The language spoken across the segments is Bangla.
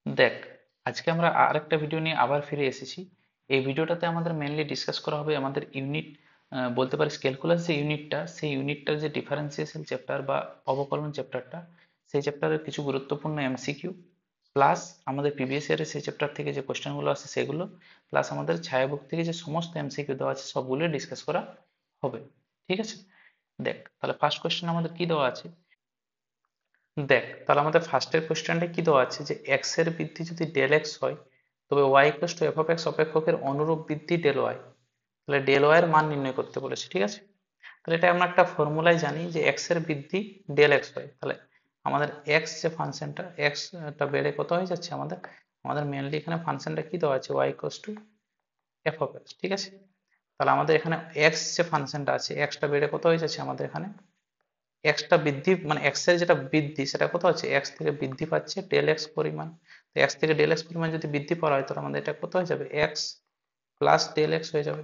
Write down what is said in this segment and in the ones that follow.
দেখ, আজকে আমরা আরেকটা ভিডিও নিয়ে আবার ফিরে এসেছি। এই ভিডিওটাতে আমাদের মেনলি ডিসকাস করা হবে আমাদের ইউনিট, বলতে পারিস ক্যালকুলাস যে ইউনিটটা, সেই ইউনিটটার যে ডিফারেন্সিয়েশন চ্যাপ্টার বা অবকলন চ্যাপ্টারটা, সেই চ্যাপ্টারের কিছু গুরুত্বপূর্ণ এমসিকিউ, প্লাস আমাদের প্রিভিয়াস ইয়ারের সেই চ্যাপ্টার থেকে যে কোশ্চেনগুলো আছে সেগুলো, প্লাস আমাদের ছায়াবুক থেকে যে সমস্ত এমসিকিউ দেওয়া আছে সবগুলো ডিসকাস করা হবে। ঠিক আছে, দেখ তাহলে ফার্স্ট কোশ্চেন আমাদের কি দেওয়া আছে। দেখ তাহলে আমাদের ফার্স্টের কোশ্চেনটা কি দেওয়া আছে যে এক্স এর বৃদ্ধি যদি ডেল এক্স হয়, তবে Y equals to F of x অপেক্ষকের অনুরূপ বৃদ্ধি ডেল ওয়াই। তাহলে ডেল ওয়াই এর মান নির্ণয় করতে বলেছে। ঠিক আছে, তাহলে এটা আমরা একটা ফর্মুলায় জানি যে এক্স এর বৃদ্ধি ডেল এক্স হয়। তাহলে আমাদের এক্স যে ফাংশনটা, এক্স টা বেড়ে কত হয়ে যাচ্ছে আমাদের, আমাদের মেনলি এখানে ফাংশনটা কি দেওয়া আছে, Y equals to F of X. ঠিক আছে, তাহলে আমাদের এখানে এক্স যে ফাংশনটা আছে, এক্সটা বেড়ে কত হয়ে যাচ্ছে আমাদের এখানে, এক্সটা বৃদ্ধি মানে এক্স এর যেটা বৃদ্ধি সেটা কত হচ্ছে, এক্স থেকে বৃদ্ধি পাচ্ছে ডেল এক্স পরিমাণ। তো এক্স থেকে ডেল এক্স পরিমাণ যদি বৃদ্ধি পাওয়া হয় তাহলে আমাদের এটা কত হয়ে যাবে, এক্স প্লাস ডেল এক্স হয়ে যাবে।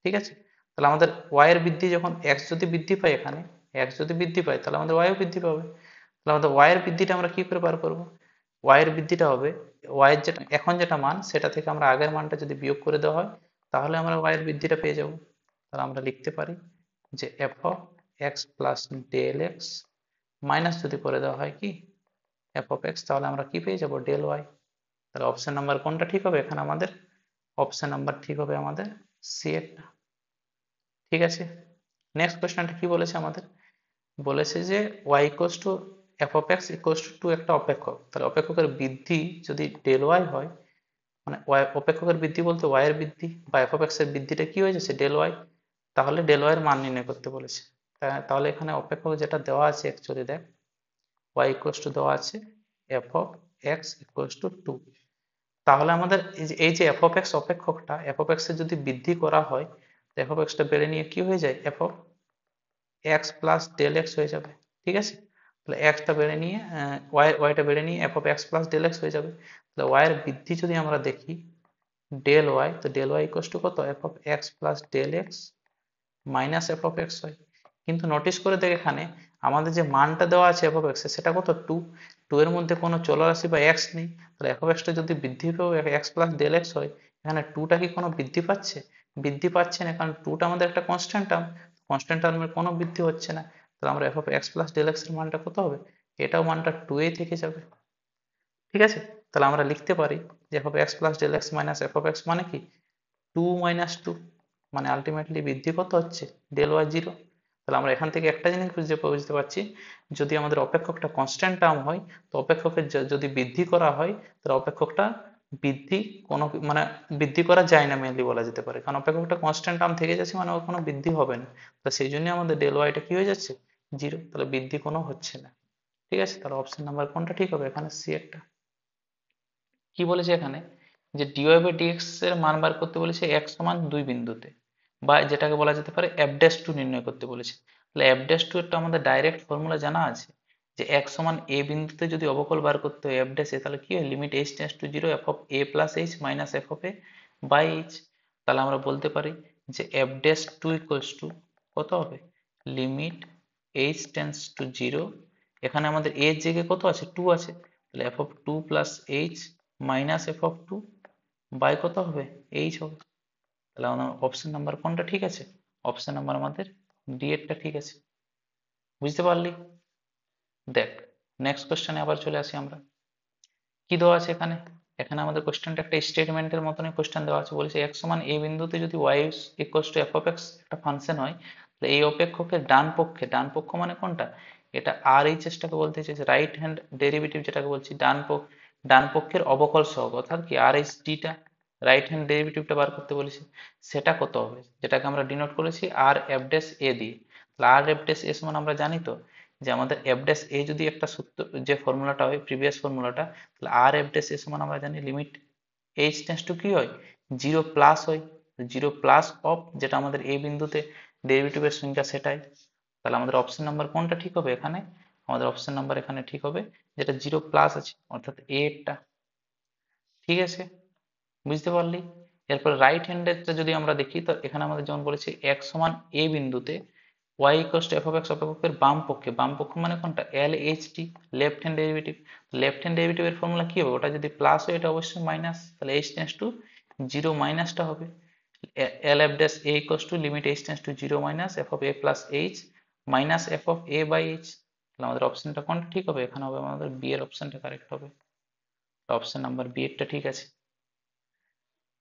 ঠিক আছে, তাহলে আমাদের ওয়াই এর বৃদ্ধি যখন এক্স যদি বৃদ্ধি পায়, এখানে এক্স যদি বৃদ্ধি পায় তাহলে আমাদের ওয়াই ও বৃদ্ধি পাবে। তাহলে আমাদের ওয়াই এর বৃদ্ধিটা আমরা কি করে বার করবো, ওয়াই এর বৃদ্ধিটা হবে ওয়াই এর যেটা এখন যেটা মান সেটা থেকে আমরা আগের মানটা যদি বিয়োগ করে দেওয়া হয় তাহলে আমরা ওয়াই এর বৃদ্ধিটা পেয়ে যাব। তাহলে আমরা লিখতে পারি যে F of X plus del X minus যদি করে দেওয়া হয় কি এফ অফ এক্স, তাহলে আমরা কি পেয়ে যাব, ডেল ওয়াই। তাহলে অপশন নাম্বার কোনটা ঠিক হবে এখানে আমাদের, অপশন নাম্বার ঠিক হবে আমাদের সি এরটা। ঠিক আছে, নেক্সট কোশ্চেনটা কি বলেছে আমাদের, বলেছে যে Y equals to F of x equals to একটা অপেক্ষক। তাহলে অপেক্ষকের বৃদ্ধি যদি ডেল ওয়াই হয়, মানে ওয়াই অপেক্ষকের বৃদ্ধি বলতে ওয়াই এর বৃদ্ধি বা এফ অফ এক্স এর বৃদ্ধিটা কি হয়ে যাচ্ছে, ডেল ওয়াই। তাহলে ডেল ওয়াই এর মান নির্ণয় করতে বলেছে। তাহলে এখানে অপেক্ষক যেটা দেওয়া আছে অ্যাকচুয়ালি দেখ, y ইকুয়ালস টু দেওয়া আছে F of x equals to 2। তাহলে আমাদের এই যে এফ অফ এক্স অপেক্ষকটা, এফ অফ এক্স এর যদি বৃদ্ধি করা হয়, এফ অফ এক্সটা বেড়ে নিয়ে কি হয়ে যায়, F of X plus del X হয়ে যাবে। ঠিক আছে, তাহলে এক্সটা বেড়ে নিয়ে ওয়াইটা বেড়ে নিয়ে F of X plus del X হয়ে যাবে। তাহলে ওয়াই এর বৃদ্ধি যদি আমরা দেখি ডেল ওয়াই, তো ডেল ওয়াই ইকুয়ালস টু কত, F of X plus del X minus F of X হয়। কিন্তু নোটিস করে দেখ এখানে আমাদের যে মানটা দেওয়া আছে এফ অফ এক্স সেটা কত, 2। 2 এর মধ্যে কোনো চলরাশি বা এক্স নেই। তাহলে এফ অফ এক্সটা যদি বৃদ্ধি পেয়ে এক্স প্লাস ডেল এক্স হয়, এখানে 2টা কি কোনো বৃদ্ধি পাচ্ছে, বৃদ্ধি পাচ্ছে না, কারণ 2টা আমাদের একটা কনস্ট্যান্ট টার্ম, কনস্ট্যান্ট টার্মের কোনো বৃদ্ধি হচ্ছে না। তাহলে আমরা F of X plus del X এর মানটা কত হবে, এটাও মানটা 2 এই থেকে যাবে। ঠিক আছে, তাহলে আমরা লিখতে পারি যে F of X plus del X minus F of X মানে কি, 2 - 2, মানে আলটিমেটলি বৃদ্ধি কত হচ্ছে, ডেল ওয়াই 0। তাহলে আমরা এখান থেকে একটা জিনিস বুঝতে পারছি, যদি আমাদের অপেক্ষকটা কনস্ট্যান্ট টার্ম হয়, তো অপেক্ষকের যদি বৃদ্ধি করা হয় তাহলে অপেক্ষকটা বৃদ্ধি কোনো মানে বৃদ্ধি করা যায় না মেনলি বলা যেতে পারে, কারণ অপেক্ষকটা কনস্ট্যান্ট টার্ম থেকে যাচ্ছে, মানে ওর কোনো বৃদ্ধি হবে না। তো সেই জন্য আমাদের ডেল ওয়াইটা কি হয়ে যাচ্ছে, 0। তাহলে বৃদ্ধি কোনো হচ্ছে না। ঠিক আছে, তাহলে অপশন নাম্বার কোনটা ঠিক হবে এখানে, সি একটা। কি বলেছে এখানে, যে ডিওয়াই বাই ডিএক্স এর মান বার করতে বলেছে এক্স সমান 2 বিন্দুতে, বা যেটাকে বলা যেতে পারে এফ ড্যাশ টু নির্ণয় করতে বলেছে। তাহলে এফ ড্যাশ টু এর তো আমাদের ডাইরেক্ট ফর্মুলা জানা আছে, যে এক্স সমান এ বিন্দুতে যদি অবকল বার করতে হয় এফ ড্যাশ এ, তাহলে কি হয়, limit H tends to 0 F of A plus H minus F of A by H. তাহলে আমরা বলতে পারি যে F dash two equals to কত হবে, লিমিট এইচ টেন্ডস টু 0, এখানে আমাদের এর জায়গায় কত আছে, 2 আছে, তাহলে F of 2 plus H minus F of 2 by কত হবে, এইচ হবে। তাহলে আমার অপশন নাম্বার কোনটা ঠিক আছে, অপশন নাম্বার আমাদের ডি এরটা ঠিক আছে। বুঝতে পারলি, দেখ নেক্সট কোশ্চেনে আবার চলে আসি আমরা। কি দেওয়া আছে এখানে, এখানে আমাদের কোশ্চেনটা একটা স্টেটমেন্টের মতনই কোশ্চেন দেওয়া আছে, বলেছে এক্স সমান এই বিন্দুতে যদি Y equals to F of X একটা ফাংশন হয়, তাহলে এই অপেক্ষকের ডান পক্ষে, ডান পক্ষ মানে কোনটা, এটা আর এইচ এস টাকে বলতে চাইছে, রাইট হ্যান্ড ডেরিভেটিভ যেটাকে বলছি, ডান পক্ষের অবকল সহগ, অর্থাৎ কি আর এইচ ডিটা, রাইট হ্যান্ড ডেরিভেটিভটা বার করতে বলেছে, সেটা কত হবে, যেটাকে আমরা ডিনোট করেছি আর এফ ড্যাশ এ দিয়ে। তাহলে আর এফ ড্যাশ এ সমান আমরা জানি তো যে আমাদের এফ ড্যাশ এ যদি একটা সূত্র, যে ফর্মুলাটা হয় প্রিভিয়াস ফর্মুলাটা, তাহলে আর এফ ড্যাশ এ সমান আমরা জানি লিমিট এইচ টেন্ডস টু কি হয়, 0 প্লাস হয়, 0 প্লাস অফ যেটা আমাদের এই বিন্দুতে ডেরিভেটিভের সংখ্যা সেটাই। তাহলে আমাদের অপশন নাম্বার কোনটা ঠিক হবে এখানে, আমাদের অপশন নাম্বার এখানে ঠিক হবে যেটা 0 প্লাস আছে, অর্থাৎ এ টা। ঠিক আছে, বুঝতে পারলি। এরপর রাইট হ্যান্ডেরটা যদি আমরা দেখি, তো এখানে আমাদের যেমন বলেছে x সমান এ বিন্দুতে y equals to F of x অপেক্ষকের বাম পক্ষ মানে কোনটা, L H T, left hand derivative. Left hand ডেরিভেটিভের ফর্মুলা কি হবে, ওটা যদি প্লাস হয় এটা অবশ্যই মাইনাস, তাহলে এইচ টেন্স টু জিরো মাইনাসটা হবে। L F dash A equals to limit H tends to zero minus F of A plus H minus F of A by H. তাহলে আমাদের অপশনটা কোনটা ঠিক হবে, এখানে হবে আমাদের বি এর অপশনটা কারেক্ট হবে, অপশন নাম্বার বি এরটা ঠিক আছে।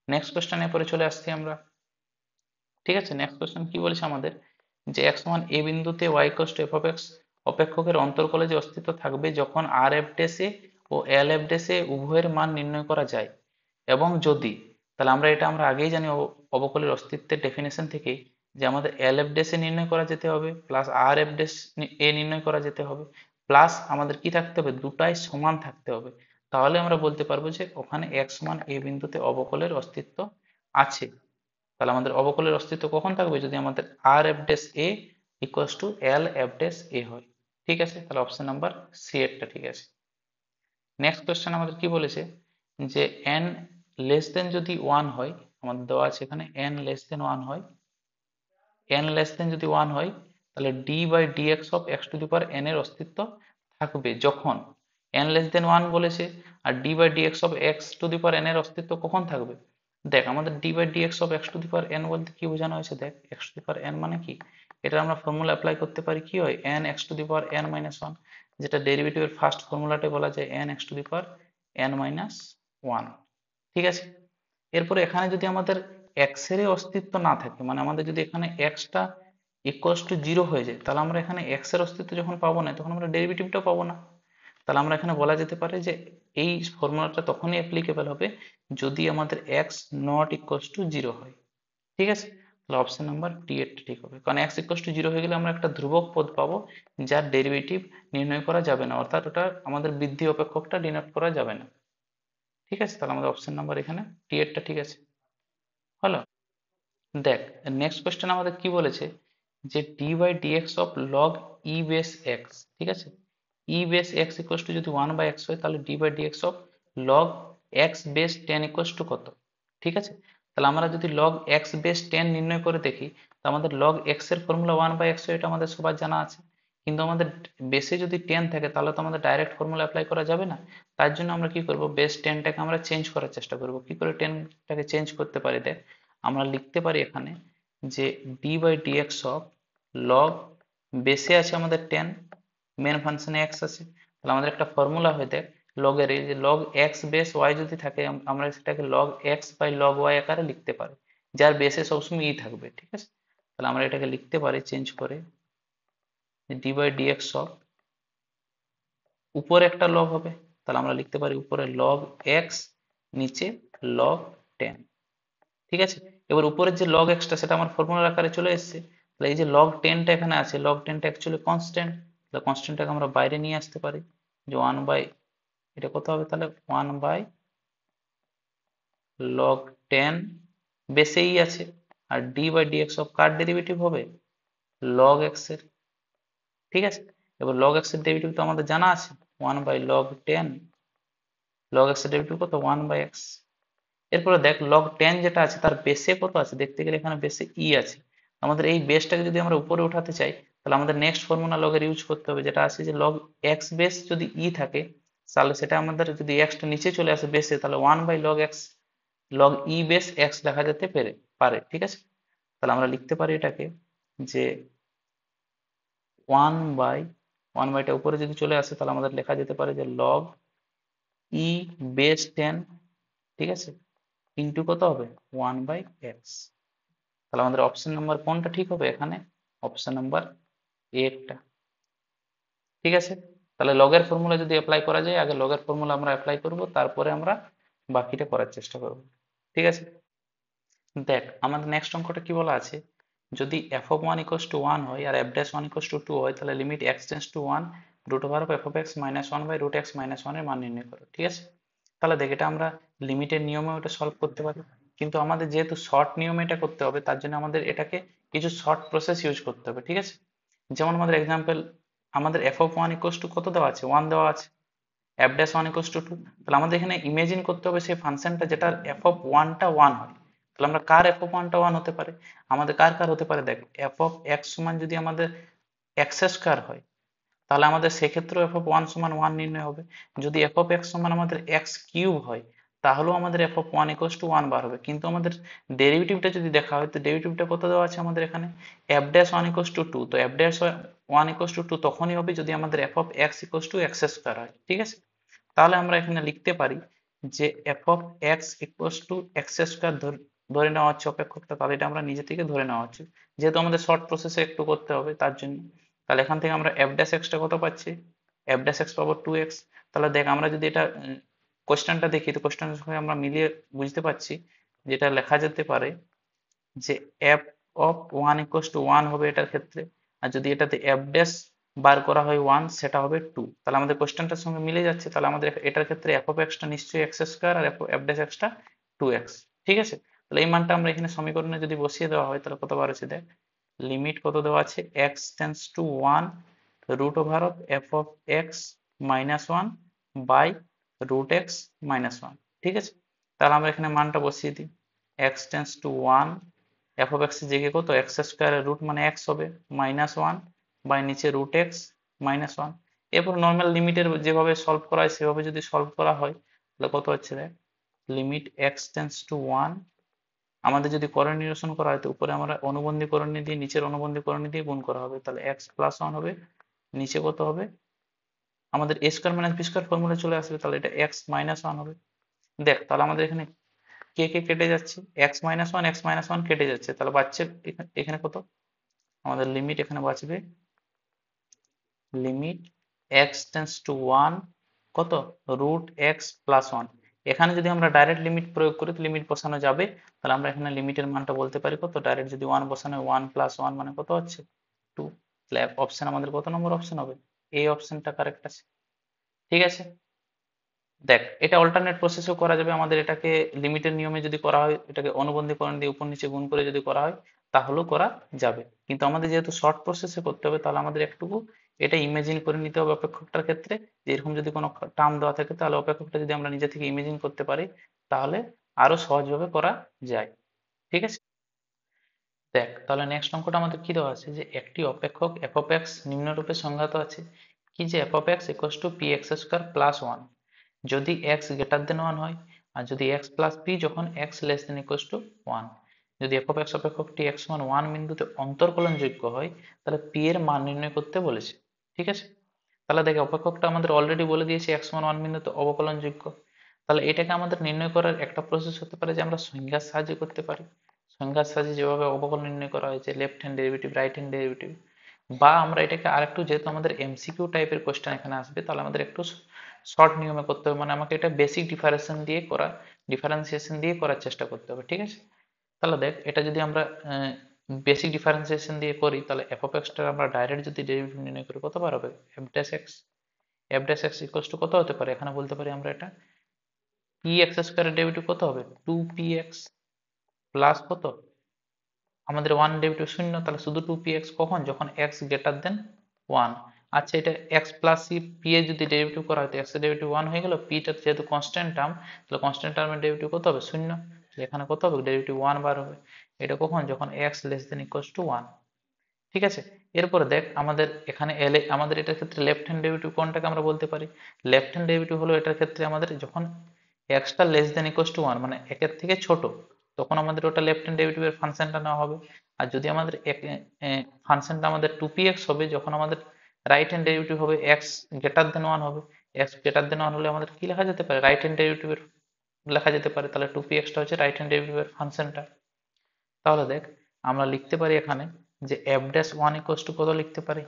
নেক্সট কোয়েশ্চেনের পরে চলে আসছি আমরা, ঠিক আছে। নেক্সট কোয়েশ্চেন কি বলেছে আমাদের, যে x সমান a বিন্দুতে y equals to F of x অপেক্ষকের অন্তর্কলে যে অস্তিত্ব থাকবে যখন আর এফ ডেসে ও এল এফ ডেসে উভয়ের মান নির্ণয় করা যায়, এবং যদি, তাহলে আমরা আগেই জানি অবকলের অস্তিত্বের ডেফিনেশন থেকে, যে আমাদের এল এফ ডেসে নির্ণয় করা যেতে হবে প্লাস আর এফ ডেস এ নির্ণয় করা যেতে হবে, প্লাস আমাদের কি থাকতে হবে, দুটাই সমান থাকতে হবে। তাহলে আমরা বলতে পারবো যে ওখানে x সমান a বিন্দুতে অবকলের অস্তিত্ব আছে। তাহলে আমাদের অবকলের অস্তিত্ব কখন থাকবে, যদি আমাদের R F dash A equals to L F dash a হয়। ঠিক আছে, তাহলে অপশন নাম্বার সি এরটা ঠিক আছে। নেক্সট কোয়েশ্চেন আমাদের কি বলেছে, যে n লেস দেন যদি 1 হয়, আমাদের দেওয়া আছে এখানে n লেস দেন 1 হয়, n লেস দেন যদি 1 হয়, তাহলে d by dx of x to the power n এর অস্তিত্ব থাকবে যখন n লেস দেন 1 বলেছে, আর d by dx of x to the power n এর অস্তিত্ব কখন থাকবে। দেখ আমাদের d by dx of x to the power n বলতে কি বোঝানো হয়েছে, দেখ x to the power n মানে কি, এটা আমরা ফর্মুলা অ্যাপ্লাই করতে পারি, কি হয় n x to the power n minus 1, যেটা ডেরিভেটিভের ফার্স্ট ফর্মুলাটাই বলা যায় n x to the power n minus 1। ঠিক আছে, এরপরে এখানে যদি আমাদের x এর অস্তিত্ব না থাকে, মানে আমাদের যদি এখানে x টা ইকুয়ালস টু জিরো হয়ে যায়, তাহলে আমরা এখানে x এর অস্তিত্ব যখন পাবো না, তখন আমরা ডেরিভেটিভটাও পাবো না। তাহলে আমরা এখানে বলা যেতে পারে যে এই ফর্মুলাটা তখনই অ্যাপ্লিকেবল হবে যদি আমাদের x not equals to zero হয়। ঠিক আছে, তাহলে অপশন নাম্বার ডি এরটা ঠিক হবে, কারণ x ইকুয়ালস টু জিরো হয়ে গেলে আমরা একটা ধ্রুবক পদ পাবো যার ডেরিভেটিভ নির্ণয় করা যাবে না, অর্থাৎ ওটা আমাদের বৃদ্ধি অপেক্ষকটা ডিনোট করা যাবে না। ঠিক আছে, তাহলে আমাদের অপশন নাম্বার এখানে ডি এরটা ঠিক আছে। হলো, দেখ নেক্সট কোয়েশ্চেন আমাদের কি বলেছে, যে D by dx of log E base X. ঠিক আছে, E base X equals to যদি 1 বাই এক্স হয়, তাহলে D by dx of log X base 10 equals to কত। ঠিক আছে, তাহলে আমরা যদি লগ এক্স বেস 10 নির্ণয় করে দেখি, তো আমাদের লগ এক্স এর ফর্মুলা 1 বাই এক্স হয়, এটা আমাদের সবার জানা আছে, কিন্তু আমাদের বেসে যদি 10 থাকে তাহলে তো আমাদের ডাইরেক্ট ফর্মুলা অ্যাপ্লাই করা যাবে না। তার জন্য আমরা কি করব, বেস 10টাকে আমরা চেঞ্জ করার চেষ্টা করব। কি করে 10টাকে চেঞ্জ করতে পারি, দেখ আমরা লিখতে পারি এখানে যে D by dx of log, বেসে আছে আমাদের 10, মেন ফাংশনে এক্স আছে, তাহলে আমাদের একটা ফর্মুলা হয়, দেখ লগের এই যে লগ এক্স বেস ওয়াই যদি থাকে, আমরা সেটাকে log X by log Y আকারে লিখতে পারি, যার বেসে সবসময় ই থাকবে। ঠিক আছে, তাহলে আমরা এটাকে লিখতে পারি চেঞ্জ করে ডি বাই ডিএক্স অফ, উপরে একটা লগ হবে, তাহলে আমরা লিখতে পারি উপরে লগ এক্স, নিচে লগ 10। ঠিক আছে, এবার উপরের যে লগ এক্সটা সেটা আমার ফর্মুলার আকারে চলে এসেছে, তাহলে এই যে লগ 10টা এখানে আছে, লগ 10টা অ্যাকচুয়ালি কনস্ট্যান্ট, তাহলে কনস্ট্যান্টটাকে আমরা বাইরে নিয়ে আসতে পারি, যে 1 বাই, এটা কত হবে তাহলে 1 বাই লগ 10, বেসেই আছে, আর ডি বাই ডিএক্স অফ কার ডেরিভেটিভ হবে, লগ এক্স এর। ঠিক আছে, এবার লগ এক্স এর ডেরিভেটিভ তো আমাদের জানা আছে 1 বাই লগ 10, লগ এক্স এর ডেরিভেটিভ কত 1 বাই এক্স। এরপরে দেখ লগ 10 যেটা আছে তার বেসে কত আছে, দেখতে গেলে এখানে বেসে ই আছে, আমাদের এই বেসটাকে যদি আমরা উপরে উঠাতে চাই, তাহলে আমাদের নেক্সট ফর্মুলা লগের ইউজ করতে হবে, যেটা আছে যে লগ এক্স বেস যদি ই থাকে, তাহলে সেটা আমাদের যদি এক্সটা নিচে চলে আসে বেসে, তাহলে 1 by log X, log E base X লেখা যেতে পারে। ঠিক আছে, তাহলে আমরা লিখতে পারি এটাকে যে 1 বাইটা উপরে যদি চলে আসে, তাহলে আমাদের লেখা যেতে পারে যে লগ ই বেস 10, ঠিক আছে, ইন্টু কত হবে 1 বাই এক্স। তাহলে আমাদের অপশন নাম্বার কোনটা ঠিক হবে এখানে, অপশন নাম্বার এরটা। ঠিক আছে, তাহলে লগের ফর্মুলা যদি অ্যাপ্লাই করা যায়, আগে লগের ফর্মুলা আমরা অ্যাপ্লাই করব, তারপরে আমরা বাকিটা করার চেষ্টা করব। ঠিক আছে, দেখ আমাদের নেক্সট অঙ্কটা কি বলা আছে, যদি f of one equals to 1 হয় আর F dash one equals to 2 হয়, তাহলে limit x tends to 1 root over of F of x minus 1 by root x minus 1 এর মান নির্ণয় করো। ঠিক আছে, তাহলে দেখ এটা আমরা লিমিটের নিয়মে ওটা সলভ করতে পারি, কিন্তু আমাদের যেহেতু শর্ট নিয়মে এটা করতে হবে, তার জন্য আমাদের এটাকে কিছু শর্ট প্রসেস ইউজ করতে হবে। ঠিক আছে, যেমন আমাদের এক্সাম্পল, আমাদের f of one equals to কত দেওয়া আছে, 1 দেওয়া আছে, F dash one equals to 2, তাহলে আমাদের এখানে ইমেজিন করতে হবে সেই ফাংশনটা যেটার এফ অফ ওয়ানটা 1 হয়, তাহলে আমরা কার এফ অফ ওয়ানটা ওয়ান হতে পারে, আমাদের কার কার হতে পারে, দেখ এফ অফ এক্স সমান যদি আমাদের এক্স স্কোয়ার হয় তাহলে আমাদের সেক্ষেত্রেও এফ অফ ওয়ান সমান ওয়ান নির্ণয় হবে। যদি এফ অফ এক্স সমান আমাদের এক্স কিউব হয় তাহলেও আমাদের f of one equals to one বার হবে। কিন্তু আমাদের ডেরিভেটিভটা যদি দেখা হয় তো ডেরিভেটিভটা কত দেওয়া আছে আমাদের এখানে, f dash one equals to two. তো f dash one equals to two তখনই হবে যদি আমাদের f of x equals to x square হয়, ঠিক আছে। তাহলে আমরা এখানে লিখতে পারি যে F of x equals to x square ধরে নেওয়া হচ্ছে অপেক্ষকটা, তাহলে এটা আমরা নিজে থেকে ধরে নেওয়া হচ্ছে, যেহেতু আমাদের শর্ট প্রসেসে একটু করতে হবে তার জন্য। তাহলে এখান থেকে আমরা এফ ড্যাশ এক্সটা কত পাচ্ছি, এফ ড্যাশ এক্স পাবো টু এক্স। তাহলে দেখ আমরা যদি এটা কোশ্চেনটা দেখি তো কোশ্চেনের সঙ্গে আমরা মিলিয়ে বুঝতে পারছি যেটা লেখা যেতে পারে যে F of one equals to one হবে এটার ক্ষেত্রে, আর যদি এটাতে এফ ড্যাশ বার করা হয় ওয়ান সেটা হবে টু। তাহলে আমাদের কোশ্চেনটার সঙ্গে মিলে যাচ্ছে, তাহলে আমাদের এটার ক্ষেত্রে এফ অফ এক্সটা নিশ্চয়ই এক্স স্কোয়ার আর এফ ড্যাশ এক্সটা টু এক্স, ঠিক আছে। তাহলে এই মানটা আমরা এখানে সমীকরণে যদি বসিয়ে দেওয়া হয় তাহলে কত বার হচ্ছে দেখ, লিমিট কত দেওয়া আছে, X tends to one root over of F of x minus one by root x minus one, ঠিক আছে। তাহলে আমরা এখানে মানটা বসিয়ে দিই, X tends to one, F of x এর জায়গায় কত এক্স স্কোয়ারের রুট মানে এক্স হবে মাইনাস ওয়ান বাই নিচে রুট এক্স মাইনাস ওয়ান। এরপর নর্মাল লিমিটের যেভাবে সলভ করা হয় সেভাবে যদি সলভ করা হয় তাহলে কত হচ্ছে দেখ, limit x tends to one, আমাদের যদি করণ নিরসন করা হয় তো উপরে আমরা অনুবন্ধী করণী দিয়ে নিচের অনুবন্ধী করণী দিয়ে গুণ করা হবে, তাহলে এক্স প্লাস ওয়ান হবে, নিচে কত হবে আমাদের a square minus b square formula চলে আসবে, তাহলে এটা এক্স মাইনাস ওয়ান হবে। দেখ তাহলে আমাদের এখানে কে কে কেটে যাচ্ছে, এক্স মাইনাস ওয়ান কেটে যাচ্ছে, তাহলে বাচ্চা এখানে কত, আমাদের লিমিট এখানে বাঁচবে limit x tends to one কত রুট এক্স প্লাস ওয়ান। এখানে যদি আমরা ডাইরেক্ট লিমিট প্রয়োগ করি তো লিমিট বসানো যাবে, তাহলে আমরা এখানে লিমিটের মানটা বলতে পারি কত, ডাইরেক্ট যদি ওয়ান বসানো ওয়ান প্লাস ওয়ান মানে কত হচ্ছে টু। তাহলে অপশন আমাদের কত নম্বর অপশন হবে, এই অপশনটা কারেক্ট আছে, ঠিক আছে। দেখ এটা অল্টারনেট প্রসেসও করা যাবে, আমাদের এটাকে লিমিটের নিয়মে যদি করা হয় এটাকে অনুবন্ধীকরণ দিয়ে উপর নিচে গুণ করে যদি করা হয় তাহলেও করা যাবে, কিন্তু আমাদের যেহেতু শর্ট প্রসেসে করতে হবে তাহলে আমাদের একটুকু এটা ইমেজিন করে নিতে হবে অপেক্ষকটার ক্ষেত্রে, যে এরকম যদি কোনো টার্ম দেওয়া থাকে তাহলে অপেক্ষকটা যদি আমরা নিজে থেকে ইমেজিন করতে পারি তাহলে আরো সহজভাবে করা যায়, ঠিক আছে। দেখ তাহলে নেক্সট অঙ্কটা আমাদের কি দেওয়া আছে যে একটি অপেক্ষক এফ অফ এক্স নিম্নরূপে সংজ্ঞাত আছে, কি যে F of x equals two P x square plus one যদি এক্স গ্রেটার দেন ওয়ান হয়, আর যদি এক্স প্লাস পি যখন x less than equals to one. যদি এফ অফ এক্স অপেক্ষকটি এক্স সমান ওয়ান বিন্দুতে অন্তর্কলনযোগ্য হয় তাহলে পি এর মান নির্ণয় করতে বলেছে, ঠিক আছে। তাহলে দেখে অপেক্ষকটা আমাদের অলরেডি বলে দিয়েছে এক্স সমান ওয়ান বিন্দুতে অবকলনযোগ্য। তাহলে এটাকে আমাদের নির্ণয় করার একটা প্রসেস হতে পারে যে আমরা সংজ্ঞার সাহায্যে করতে পারি, সংজ্ঞার সাহায্যে যেভাবে অবকলন নির্ণয় করা হয়েছে left hand derivative right hand derivative, বা আমরা এটাকে আরেকটু যেহেতু আমাদের এমসিকিউ টাইপের কোশ্চেন এখানে আসবে তাহলে আমাদের একটু শর্ট নিয়মে করতে হবে, মানে আমাকে এটা বেসিক ডিফারেন্সিয়েশন দিয়ে করার চেষ্টা করতে হবে, ঠিক আছে। তাহলে দেখ এটা যদি আমরা বেসিক ডিফারেন্সিয়েশন দিয়ে করি তাহলে এফ অফ এক্সটা আমরা ডাইরেক্ট যদি ডেরিভেটিভ নির্ণয় করি কত বার হবে, F dash x equals to কত হতে পারে, এখানে বলতে পারি আমরা এটা পি এক্স স্কোয়ারের ডেরিভেটিভ কত হবে টু পি এক্স প্লাস কত আমাদের ওয়ান ডেরিভেটিভ শূন্য, তাহলে শুধু টু পি এক্স কখন, যখন এক্স গ্রেটার দেন ওয়ান। আচ্ছা এটা এক্স প্লাস সি পি এর যদি ডেরিভেটিভ করা হয় তো এক্স এর ডেরিভেটিভ ওয়ান হয়ে গেল, পিটা যেহেতু কনস্ট্যান্ট টার্ম তাহলে কনস্ট্যান্ট টার্মের ডেরিভেটিভ কত হবে শূন্য, তাহলে এখানে কত হবে ডেরিভেটিভ ওয়ান বার হবে। এটা কখন, যখন x less than equals to one, ঠিক আছে। এরপরে দেখ আমাদের এখানে এলে আমাদের এটার ক্ষেত্রে লেফট হ্যান্ড ডেরিভেটিভ কোনটাকে আমরা বলতে পারি, লেফট হ্যান্ড ডেরিভেটিভ হলো এটার ক্ষেত্রে আমাদের যখন extra less than equals to one মানে একের থেকে ছোট তখন আমাদের ওটা লেফট হ্যান্ড ডেরিভেটিভের ফাংশনটা নেওয়া হবে। আর যদি আমাদের ফাংশনটা আমাদের টু পি এক্স হবে যখন আমাদের রাইট হ্যান্ড ডেরিভেটিভ হবে এক্স গ্রেটার দেন ওয়ান হবে, এক্স গ্রেটার দেন ওয়ান হলে আমাদের কি লেখা যেতে পারে রাইট হ্যান্ড ডেরিভেটিভের লেখা যেতে পারে, তাহলে টু পি এক্সটা হচ্ছে রাইট হ্যান্ড ডেরিভেটিভের ফাংশনটা। তাহলে দেখ আমরা লিখতে পারি এখানে যে F dash one equals to কত লিখতে পারি,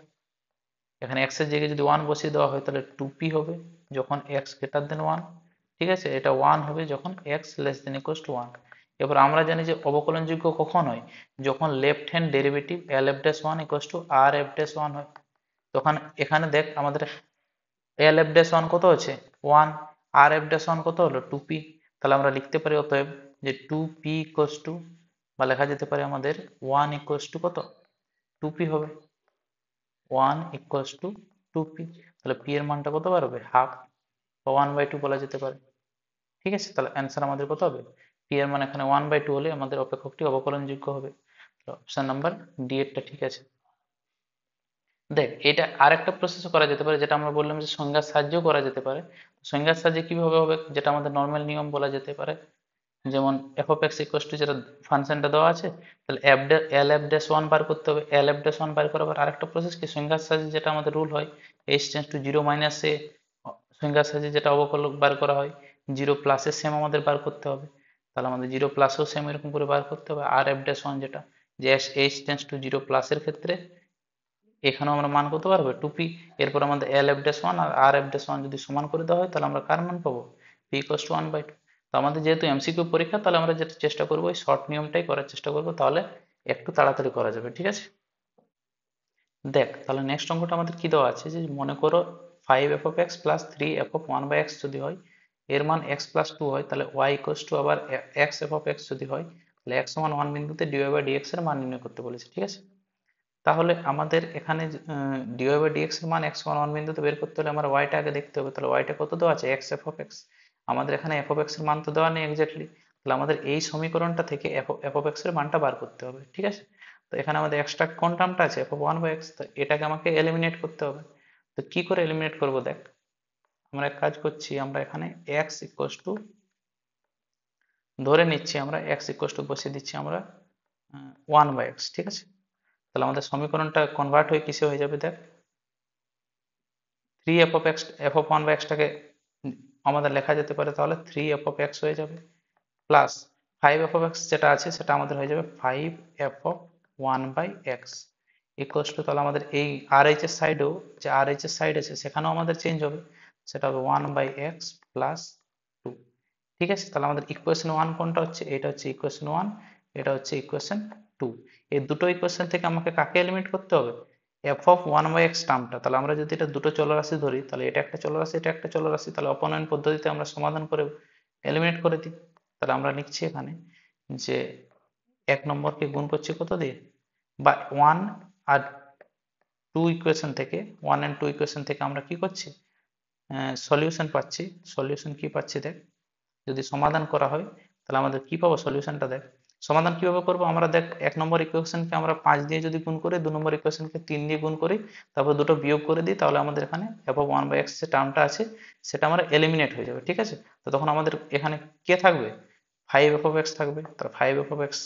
এখানে এক্স এর জায়গায় যদি ওয়ান বসিয়ে দেওয়া হয় তাহলে টু পি হবে যখন এক্স গ্রেটার দেন ওয়ান, ঠিক আছে। এটা ওয়ান হবে যখন x less than equals to one. এবার আমরা জানি যে অবকলনযোগ্য কখন হয়, যখন left hand derivative L F dash one equals to আর এফ ড্যাশ ওয়ান হয়, তখন এখানে দেখ আমাদের এল এফ ড্যাশ ওয়ান কত আছে ওয়ান, আর এফ ড্যাশ ওয়ান কত হলো টু পি। তাহলে আমরা লিখতে পারি অতএব যে টু পি ইকুয়ালস টু, বা লেখা যেতে পারে আমাদের ওয়ান ইকুয়ালস টু কত টু পি হবে, one equals to two P. তাহলে পি এর মানটা কত বার হবে হাফ বা ওয়ান বাই টু বলা যেতে পারে, ঠিক আছে। তাহলে অ্যান্সার আমাদের কত হবে টি এর মান এখানে 1/2 হলে আমাদের অপেক্ষকটি অবকলনযোগ্য হবে। অপশন নাম্বার ডি এরটা ঠিক আছে। দেখ, এটা আর একটা প্রসেসও করা যেতে পারে, যেটা আমরা বললাম যে সংজ্ঞার সাহায্যেও করা যেতে পারে। সংজ্ঞার সাহায্যে কিভাবে হবে, যেটা আমাদের নর্মাল নিয়ম বলা যেতে পারে, যেমন F of x equal to যেটা ফাংশনটা দেওয়া আছে, তাহলে এল এফ ড্যাশ ওয়ান বার করতে হবে। এল এফ ড্যাশ ওয়ান বার করার আরেকটা প্রসেস কি, সংজ্ঞার সাহায্যে যেটা আমাদের রুল হয়, h tends to zero minus এ, সংজ্ঞার সাহায্যে যেটা অবকলক বার করা হয়, জিরো প্লাসের সেম আমাদের বার করতে হবে। তাহলে আমাদের জিরো প্লাসেও সেম এরকম করে বার করতে হবে। আর এফ ড্যাশ ওয়ান যেটা, যে এইচ টেন্স টু জিরো প্লাসের ক্ষেত্রে এখানেও আমরা মান করতে পারবো টুপি। এরপর আমাদের এল এফ ড্যাশ ওয়ান আর আর এফ ড্যাশ ওয়ান যদি সমান করে দেওয়া হয়, তাহলে আমরা কার মান পাবো, পি ইকুয়ালস টু 1/2। তো আমাদের যেহেতু এমসিকিউ পরীক্ষা, তাহলে আমরা যেটা চেষ্টা করবো এই শর্ট নিয়মটাই করার চেষ্টা করবো, তাহলে একটু তাড়াতাড়ি করা যাবে, ঠিক আছে। দেখ, তাহলে নেক্সট অঙ্কটা আমাদের কি দেওয়া আছে, যে মনে করো 5 F of X plus 3 F of 1/x যদি হয়, এর মান x প্লাস 2 হয়, তাহলে y ইকুয়ালস টু আবার x এফ অফ এক্স যদি হয়, তাহলে x সমান 1 বিন্দুতে dy বাই dx এর মান নির্ণয় করতে বলেছে, ঠিক আছে। তাহলে আমাদের এখানে dy বাই dx এর মান x সমান 1 বিন্দুতে বের করতে হলে আমার y টা আগে দেখতে হবে। তাহলে y টা কত দেওয়া আছে, x এফ অফ এক্স। আমাদের এখানে f অফ এক্স এর মান তো দেওয়া নেই এক্স্যাক্টলি, তাহলে আমাদের এই সমীকরণটা থেকে f অফ এক্স এর মানটা বার করতে হবে, ঠিক আছে। তো এখানে আমাদের এক্সট্রা কোন টার্মটা আছে, f অফ 1/x, তো এটাকে আমাকে এলিমিনেট করতে হবে। তো কি করে এলিমিনেট করব, দেখ, আমরা এক কাজ করছি, আমরা এখানে x ইকুয়ালস টু ধরে নিচ্ছি, আমরা x ইকুয়ালস টু বসিয়ে দিচ্ছি আমরা 1/x, ঠিক আছে। তাহলে আমাদের সমীকরণটা কনভার্ট হয়ে কিসে হয়ে যাবে, দেখ, 3 of x, F of 1/x টাকে আমাদের লেখা যেতে পারে তাহলে 3 অফ এক্স হয়ে যাবে, প্লাস 5 অফ এক্স যেটা আছে সেটা আমাদের হয়ে যাবে 5 অফ 1/x ইকুয়ালস টু, তাহলে আমাদের এই আর এইচ এর সাইডেও, যে আর এইচ এর সাইড আছে সেখানেও আমাদের চেঞ্জ হবে, সেটা হবে 1/x প্লাস 2, ঠিক আছে। তাহলে আমাদের ইকুয়েশন 1 কোনটা হচ্ছে, এটা হচ্ছে ইকুয়েশন 1, এটা হচ্ছে ইকুয়েশন 2। এই দুটো ইকুয়েশন থেকে আমাকে কাকে এলিমিনেট করতে হবে, এফ অফ 1/x টার্মটা। তাহলে আমরা যদি এটা দুটো চলরাশি ধরি, তাহলে এটা একটা চলরাশি, এটা একটা চলরাশি, তাহলে অপনয়ন পদ্ধতিতে আমরা সমাধান করে এলিমিনেট করে দিই। তাহলে আমরা লিখছি এখানে যে 1 নম্বরকে গুণ করছি কত দিয়ে, বা 1 আর 2 ইকুয়েশন থেকে, 1 এন্ড 2 ইকুয়েশন থেকে আমরা কি করছি, সলিউশন পাচ্ছি। সলিউশন কি পাচ্ছি, দেখ, যদি সমাধান করা হয় তাহলে আমাদের কি পাবো, সলিউশনটা দেখ। সমাধান কিভাবে করবো আমরা, দেখ, 1 নম্বর ইকুয়েশনকে আমরা 5 দিয়ে যদি গুণ করি, 2 নম্বর ইকুয়েশনকে 3 দিয়ে গুণ করি, তারপর দুটো বিয়োগ করে দিই, তাহলে আমাদের এখানে এফ অফ 1/x যে টার্মটা আছে সেটা আমরা এলিমিনেট হয়ে যাবে, ঠিক আছে। তো তখন আমাদের এখানে কে থাকবে, 5 অফ এক্স থাকবে। তাহলে 5 অফ এক্স,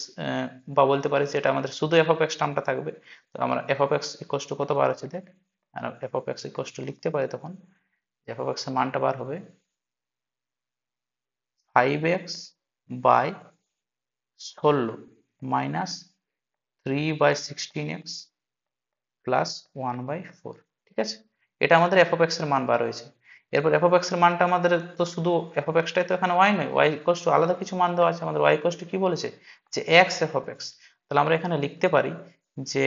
বা বলতে পারি যে এটা আমাদের শুধু এফ অফ এক্স টার্মটা থাকবে। তো আমরা F of x equals to কত বার আছে, দেখ, আর f of x equals to লিখতে পারি তখন, এফ অফ এক্স এর মানটা বার হবে 5x/16 মাইনাস 3/16x প্লাস 1/4, ঠিক আছে। এটা আমাদের এফ অফ এক্স এর মান বার হয়েছে। এরপর এফ অফ এক্স এর মানটা আমাদের তো শুধু এফ অফ এক্সটাই তো এখানে ওয়াই নয়, ওয়াই ইকুয়ালস টু আলাদা কিছু মান দেওয়া আছে আমাদের, ওয়াই ইকুয়ালস টু কি বলেছে, যে এক্স এফ অফ এক্স। তাহলে আমরা এখানে লিখতে পারি যে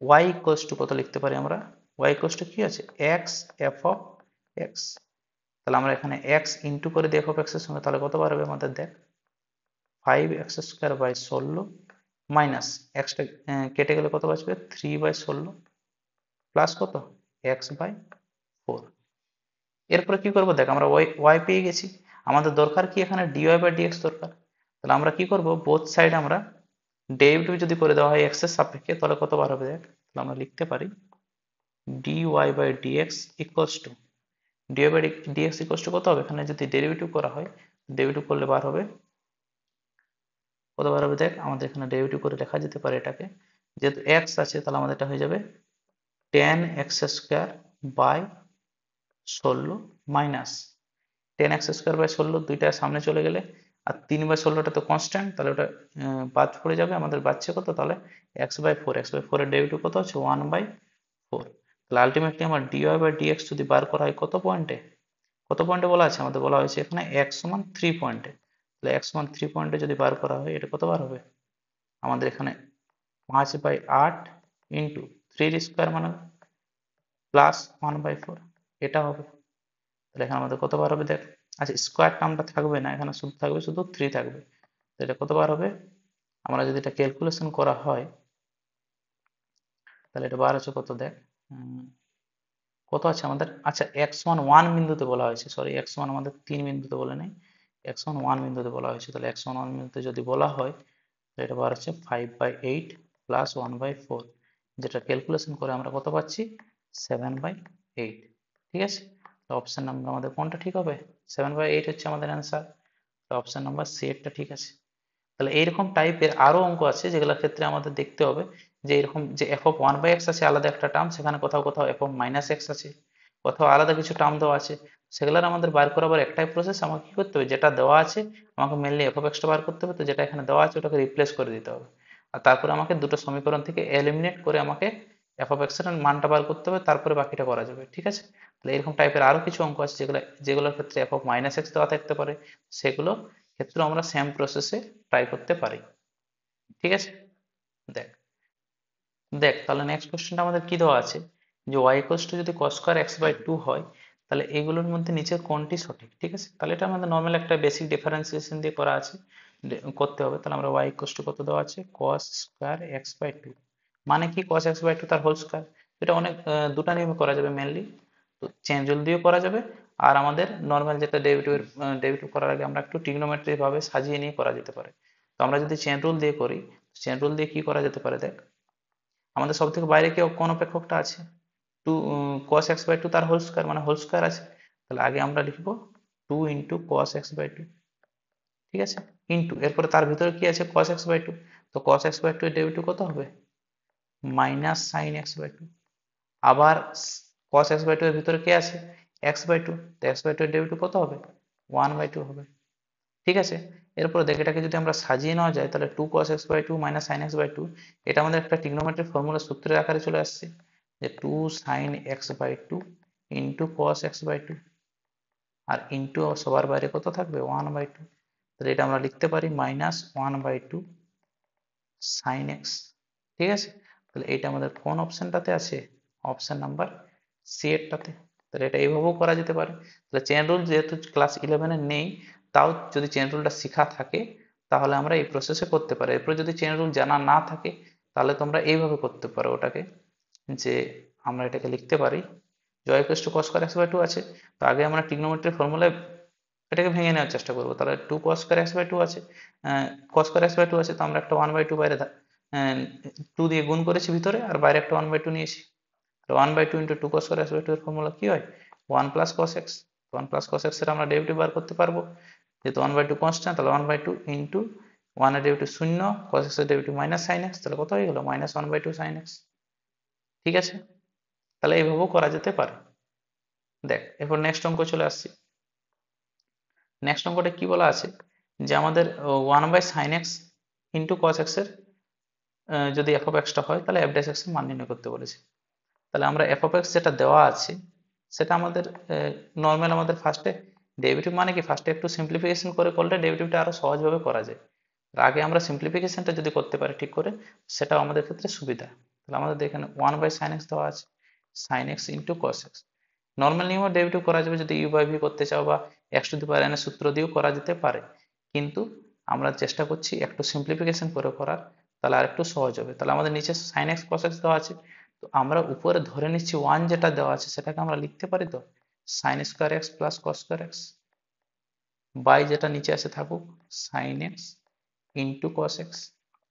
ওয়াই ইকুয়ালস টু কত লিখতে পারি আমরা, ওয়াই ইকুয়ালস টু কি আছে, এক্স এফ অফ এক্স। তাহলে আমরা এখানে এক্স ইন্টু করে দিই এফ অফ এক্স এর সঙ্গে, তাহলে কত বার হবে আমাদের, দেখ, 5x² বাই 16 মাইনাস এক্সটা কেটে গেলে কত বাঁচবে, 3/16 প্লাস কত, x/4। এরপরে কি করবো, দেখ, আমরা ওয়াই পেয়ে গেছি, আমাদের দরকার কি এখানে dy/dx দরকার। তাহলে আমরা কি করব, বোথ সাইড আমরা ডেরিভেটিভ যদি করে দেওয়া হয় এক্স এর সাপেক্ষে, তাহলে কত বার হবে, দেখ, তাহলে আমরা লিখতে পারি dy/dx equals to, dy/dx equals to কত হবে, এখানে যদি ডেরিভেটিভ করা হয়, ডেরিভেটিভ করলে বার হবে কত বার হবে, দেখ, আমাদের এখানে ডেরিভেটিভ করে লেখা যেতে পারে এটাকে, যেহেতু এক্স আছে তাহলে আমাদের এটা হয়ে যাবে tan x² by 16 minus tan x² by 16 দুইটা সামনে চলে গেলে, আর 3/16টা তো কনস্ট্যান্ট, তাহলে ওটা বাদ পড়ে যাবে, আমাদের বাঁচছে কত, তাহলে x/4, x/4 এর ডেরিভেটিভ কত হচ্ছে 1/4। তাহলে আলটিমেটলি আমার dy/dx যদি বার করা হয় কত পয়েন্টে, কত পয়েন্টে বলা আছে, আমাদের বলা হয়েছে এখানে x সমান 3 পয়েন্টে। তাহলে x সমান 3 পয়েন্টে যদি বার করা হয়, এটা কত বার হবে, আমাদের এখানে 5/8 ইন্টু 3 মানে প্লাস 1/4, এটা হবে। তাহলে এখানে আমাদের কত বার হবে, দেখ, আচ্ছা, স্কোয়ার টার্মটা থাকবে না, এখানে শুধু থাকবে, শুধু 3 থাকবে। তো এটা কত বার হবে, আমরা যদি এটা ক্যালকুলেশন করা হয়, তাহলে এটা বার হচ্ছে কত, দেখ, কত আছে আমাদের, আচ্ছা, x1 1 বিন্দুতে বলা হয়েছে, সরি, x1 আমাদের 3 বিন্দুতে বলে নাই, x1 বিন্দুতে বলা হয়েছে, তাহলে x1 বিন্দুতে যদি বলা হয় তো এটা বার হচ্ছে 5/8 প্লাস 1/4, যেটা ক্যালকুলেশন করে আমরা কত পাচ্ছি 7/8। ঠিক আছে, তো অপশন নাম্বার আমাদের কোনটা ঠিক হবে? 7/8 হচ্ছে আমাদের অ্যান্সার। তো অপশন নাম্বার সি এরটা ঠিক আছে। তাহলে এইরকম টাইপের আরো অঙ্ক আছে যেগুলোর ক্ষেত্রে আমাদের দেখতে হবে যে এরকম যে f(1/x) আছে আলাদা একটা টার্ম, সেখানে কোথাও কোথাও f(-x) আছে, কোথাও আলাদা কিছু টার্ম দেওয়া আছে, সেগুলোর আমাদের বার করাবার একটাই প্রসেস, আমাকে কি করতে হবে যেটা দেওয়া আছে আমাকে মেনলি f(x) টা বার করতে হবে, তো যেটা এখানে দেওয়া আছে ওটাকে রিপ্লেস করে দিতে হবে, আর তারপরে আমাকে দুটো সমীকরণ থেকে এলিমিনেট করে আমাকে f(x) এর মানটা বার করতে হবে, তারপরে বাকিটা করা যাবে। ঠিক আছে, তাহলে এরকম টাইপের আরো কিছু অঙ্ক আছে যেগুলোর ক্ষেত্রে f(-x) দেওয়া থাকতে পারে, সেগুলো ক্ষেত্রে আমরা সেম প্রসেসে ট্রাই করতে পারি। ঠিক আছে, দেখ দেখ তাহলে নেক্সট কোশ্চেনটা আমাদের কি দেওয়া আছে যে y যদি cos²x/2 হয়, তাহলে এগুলোর মধ্যে নিচের কোনটি সঠিক। ঠিক আছে, তাহলে এটা আমাদের নর্মাল একটা বেসিক ডিফারেন্সিয়েশন দিয়ে করা আছে, করতে হবে। তাহলে আমরা y কত দেওয়া আছে cos²x/2, মানে কি cos(x/2) তার হোল স্কয়ার। এটা অনেক দুটা নিয়মে করা যাবে মেনলি, তো চেঞ্জ রুল দিয়েও করা যাবে, আর আমাদের নর্মাল যেটা ডেরিভেটিভ করার আগে আমরা একটু ট্রিগনোমেট্রি ভাবে সাজিয়ে নিয়ে করা যেতে পারে। তো আমরা যদি চেন রুল দিয়ে করি, চেন রুল দিয়ে কি করা যেতে পারে দেখ, আমাদের সব থেকে বাইরে কি কোন অপেক্ষকটা আছে, টু cos(x/2) তার হোল স্কয়ার, মানে হোল স্কয়ার আছে, তাহলে আগে আমরা লিখবো 2 ইন্টু cos(x/2), ঠিক আছে, ইন্টু এরপরে তার ভিতরে কি আছে cos(x/2), তো cos(x/2) এর ডেরিভেটিভ কত হবে মাইনাস sin(x/2), আবার cos(x/2) এর ভিতরে কে আছে x/2, তো x/2 এর ডেরিভেটিভ কত হবে 1/2 হবে। ঠিক আছে, এরপর দেখ এটাকে যদি আমরা সাজিয়ে নেওয়া যায় তাহলে 2 cos(x/2 - sin(x/2), এটা আমাদের একটা ট্রিগনোমেট্রিক ফর্মুলা সূত্রের আকারে চলে আসছে, যে 2 sin(x/2) ইন্টু cos(x/2), আর ইন্টু সবার বাইরে কত থাকবে 1/2, তাহলে এটা আমরা লিখতে পারি -1/2 sin(x). ঠিক আছে, তাহলে এটা আমাদের কোন অপশনটাতে আছে, অপশন নাম্বার সি এরটাতে। তাহলে এটা এইভাবেও করা যেতে পারে। তাহলে চেন রুল যেহেতু ক্লাস 11 এ নেই, তাও যদি চেন রুলটা শেখা থাকে তাহলে আমরা এই প্রসেসে করতে পারি। এরপর যদি চেন রুল জানা না থাকে তাহলে তোমরা এইভাবে করতে পারো ওটাকে, যে আমরা এটাকে লিখতে পারি যে y = cos²x/2 আছে, তো আগে আমরা ট্রিগনোমেট্রি ফর্মুলায় এটাকে ভেঙে নেওয়ার চেষ্টা করবো। তাহলে 2 cos²x/2 আছে, cos²x/2 আছে, তো আমরা একটা 1/2 বাইরে 2 দিয়ে গুণ করেছি ভিতরে, আর বাইরে একটা 1/2 নিয়েছি, তো 1/2 ইন্টু 2 cos²x/2 এর ফর্মুলা কি হয় 1 plus cos x, 1 plus cos x এর আমরা ডেরিভেটিভ বার করতে পারবো, যেহেতু 1/2 কনস্ট্যান্ট, তাহলে 1/2 ইন্টু 1 এর ডেরিভেটিভ 0, cos x এর ডেরিভেটিভ মাইনাস sin x, তাহলে কত হয়ে গেল -1/2 sin x। ঠিক আছে, তাহলে এইভাবেও করা যেতে পারে। দেখ এরপর নেক্সট অঙ্ক চলে আসছি। নেক্সট অঙ্কটা কি বলা আছে যে আমাদের 1/sin x into cos x এর যদি f(x) টা হয় তাহলে f' x এর মান নির্ণয় করতে বলেছে। তাহলে আমরা f(x) যেটা দেওয়া আছে সেটা আমাদের নর্মাল, আমাদের ফার্স্টে ডেরিভেটিভ মানে কি ফার্স্টে একটু সিম্পলিফিকেশন করে করলে ডেরিভেটিভটা আরো সহজভাবে করা যায়। তার আগে আমরা সিম্পলিফিকেশনটা যদি করতে পারি ঠিক করে, সেটাও আমাদের ক্ষেত্রে সুবিধা। তাহলে আমাদের এখানে 1/sin x দেওয়া আছে, sin x into cos x, normal নিয়মে ডেরিভেটিভ করা যাবে যদি u/v করতে চাও, বা x⁴n এর সূত্র দিয়েও করা যেতে পারে, কিন্তু আমরা চেষ্টা করছি একটু সিম্পলিফিকেশন করে করার, তাহলে আরেকটু সহজ হবে। তাহলে আমাদের নিচে sin x cos x দেওয়া আছে, তো আমরা উপরে ধরে নিচ্ছি 1 যেটা দেওয়া আছে সেটাকে আমরা লিখতে পারি তো sin² x plus cos² x, by যেটা নিচে আছে থাকুক sin x into cos x।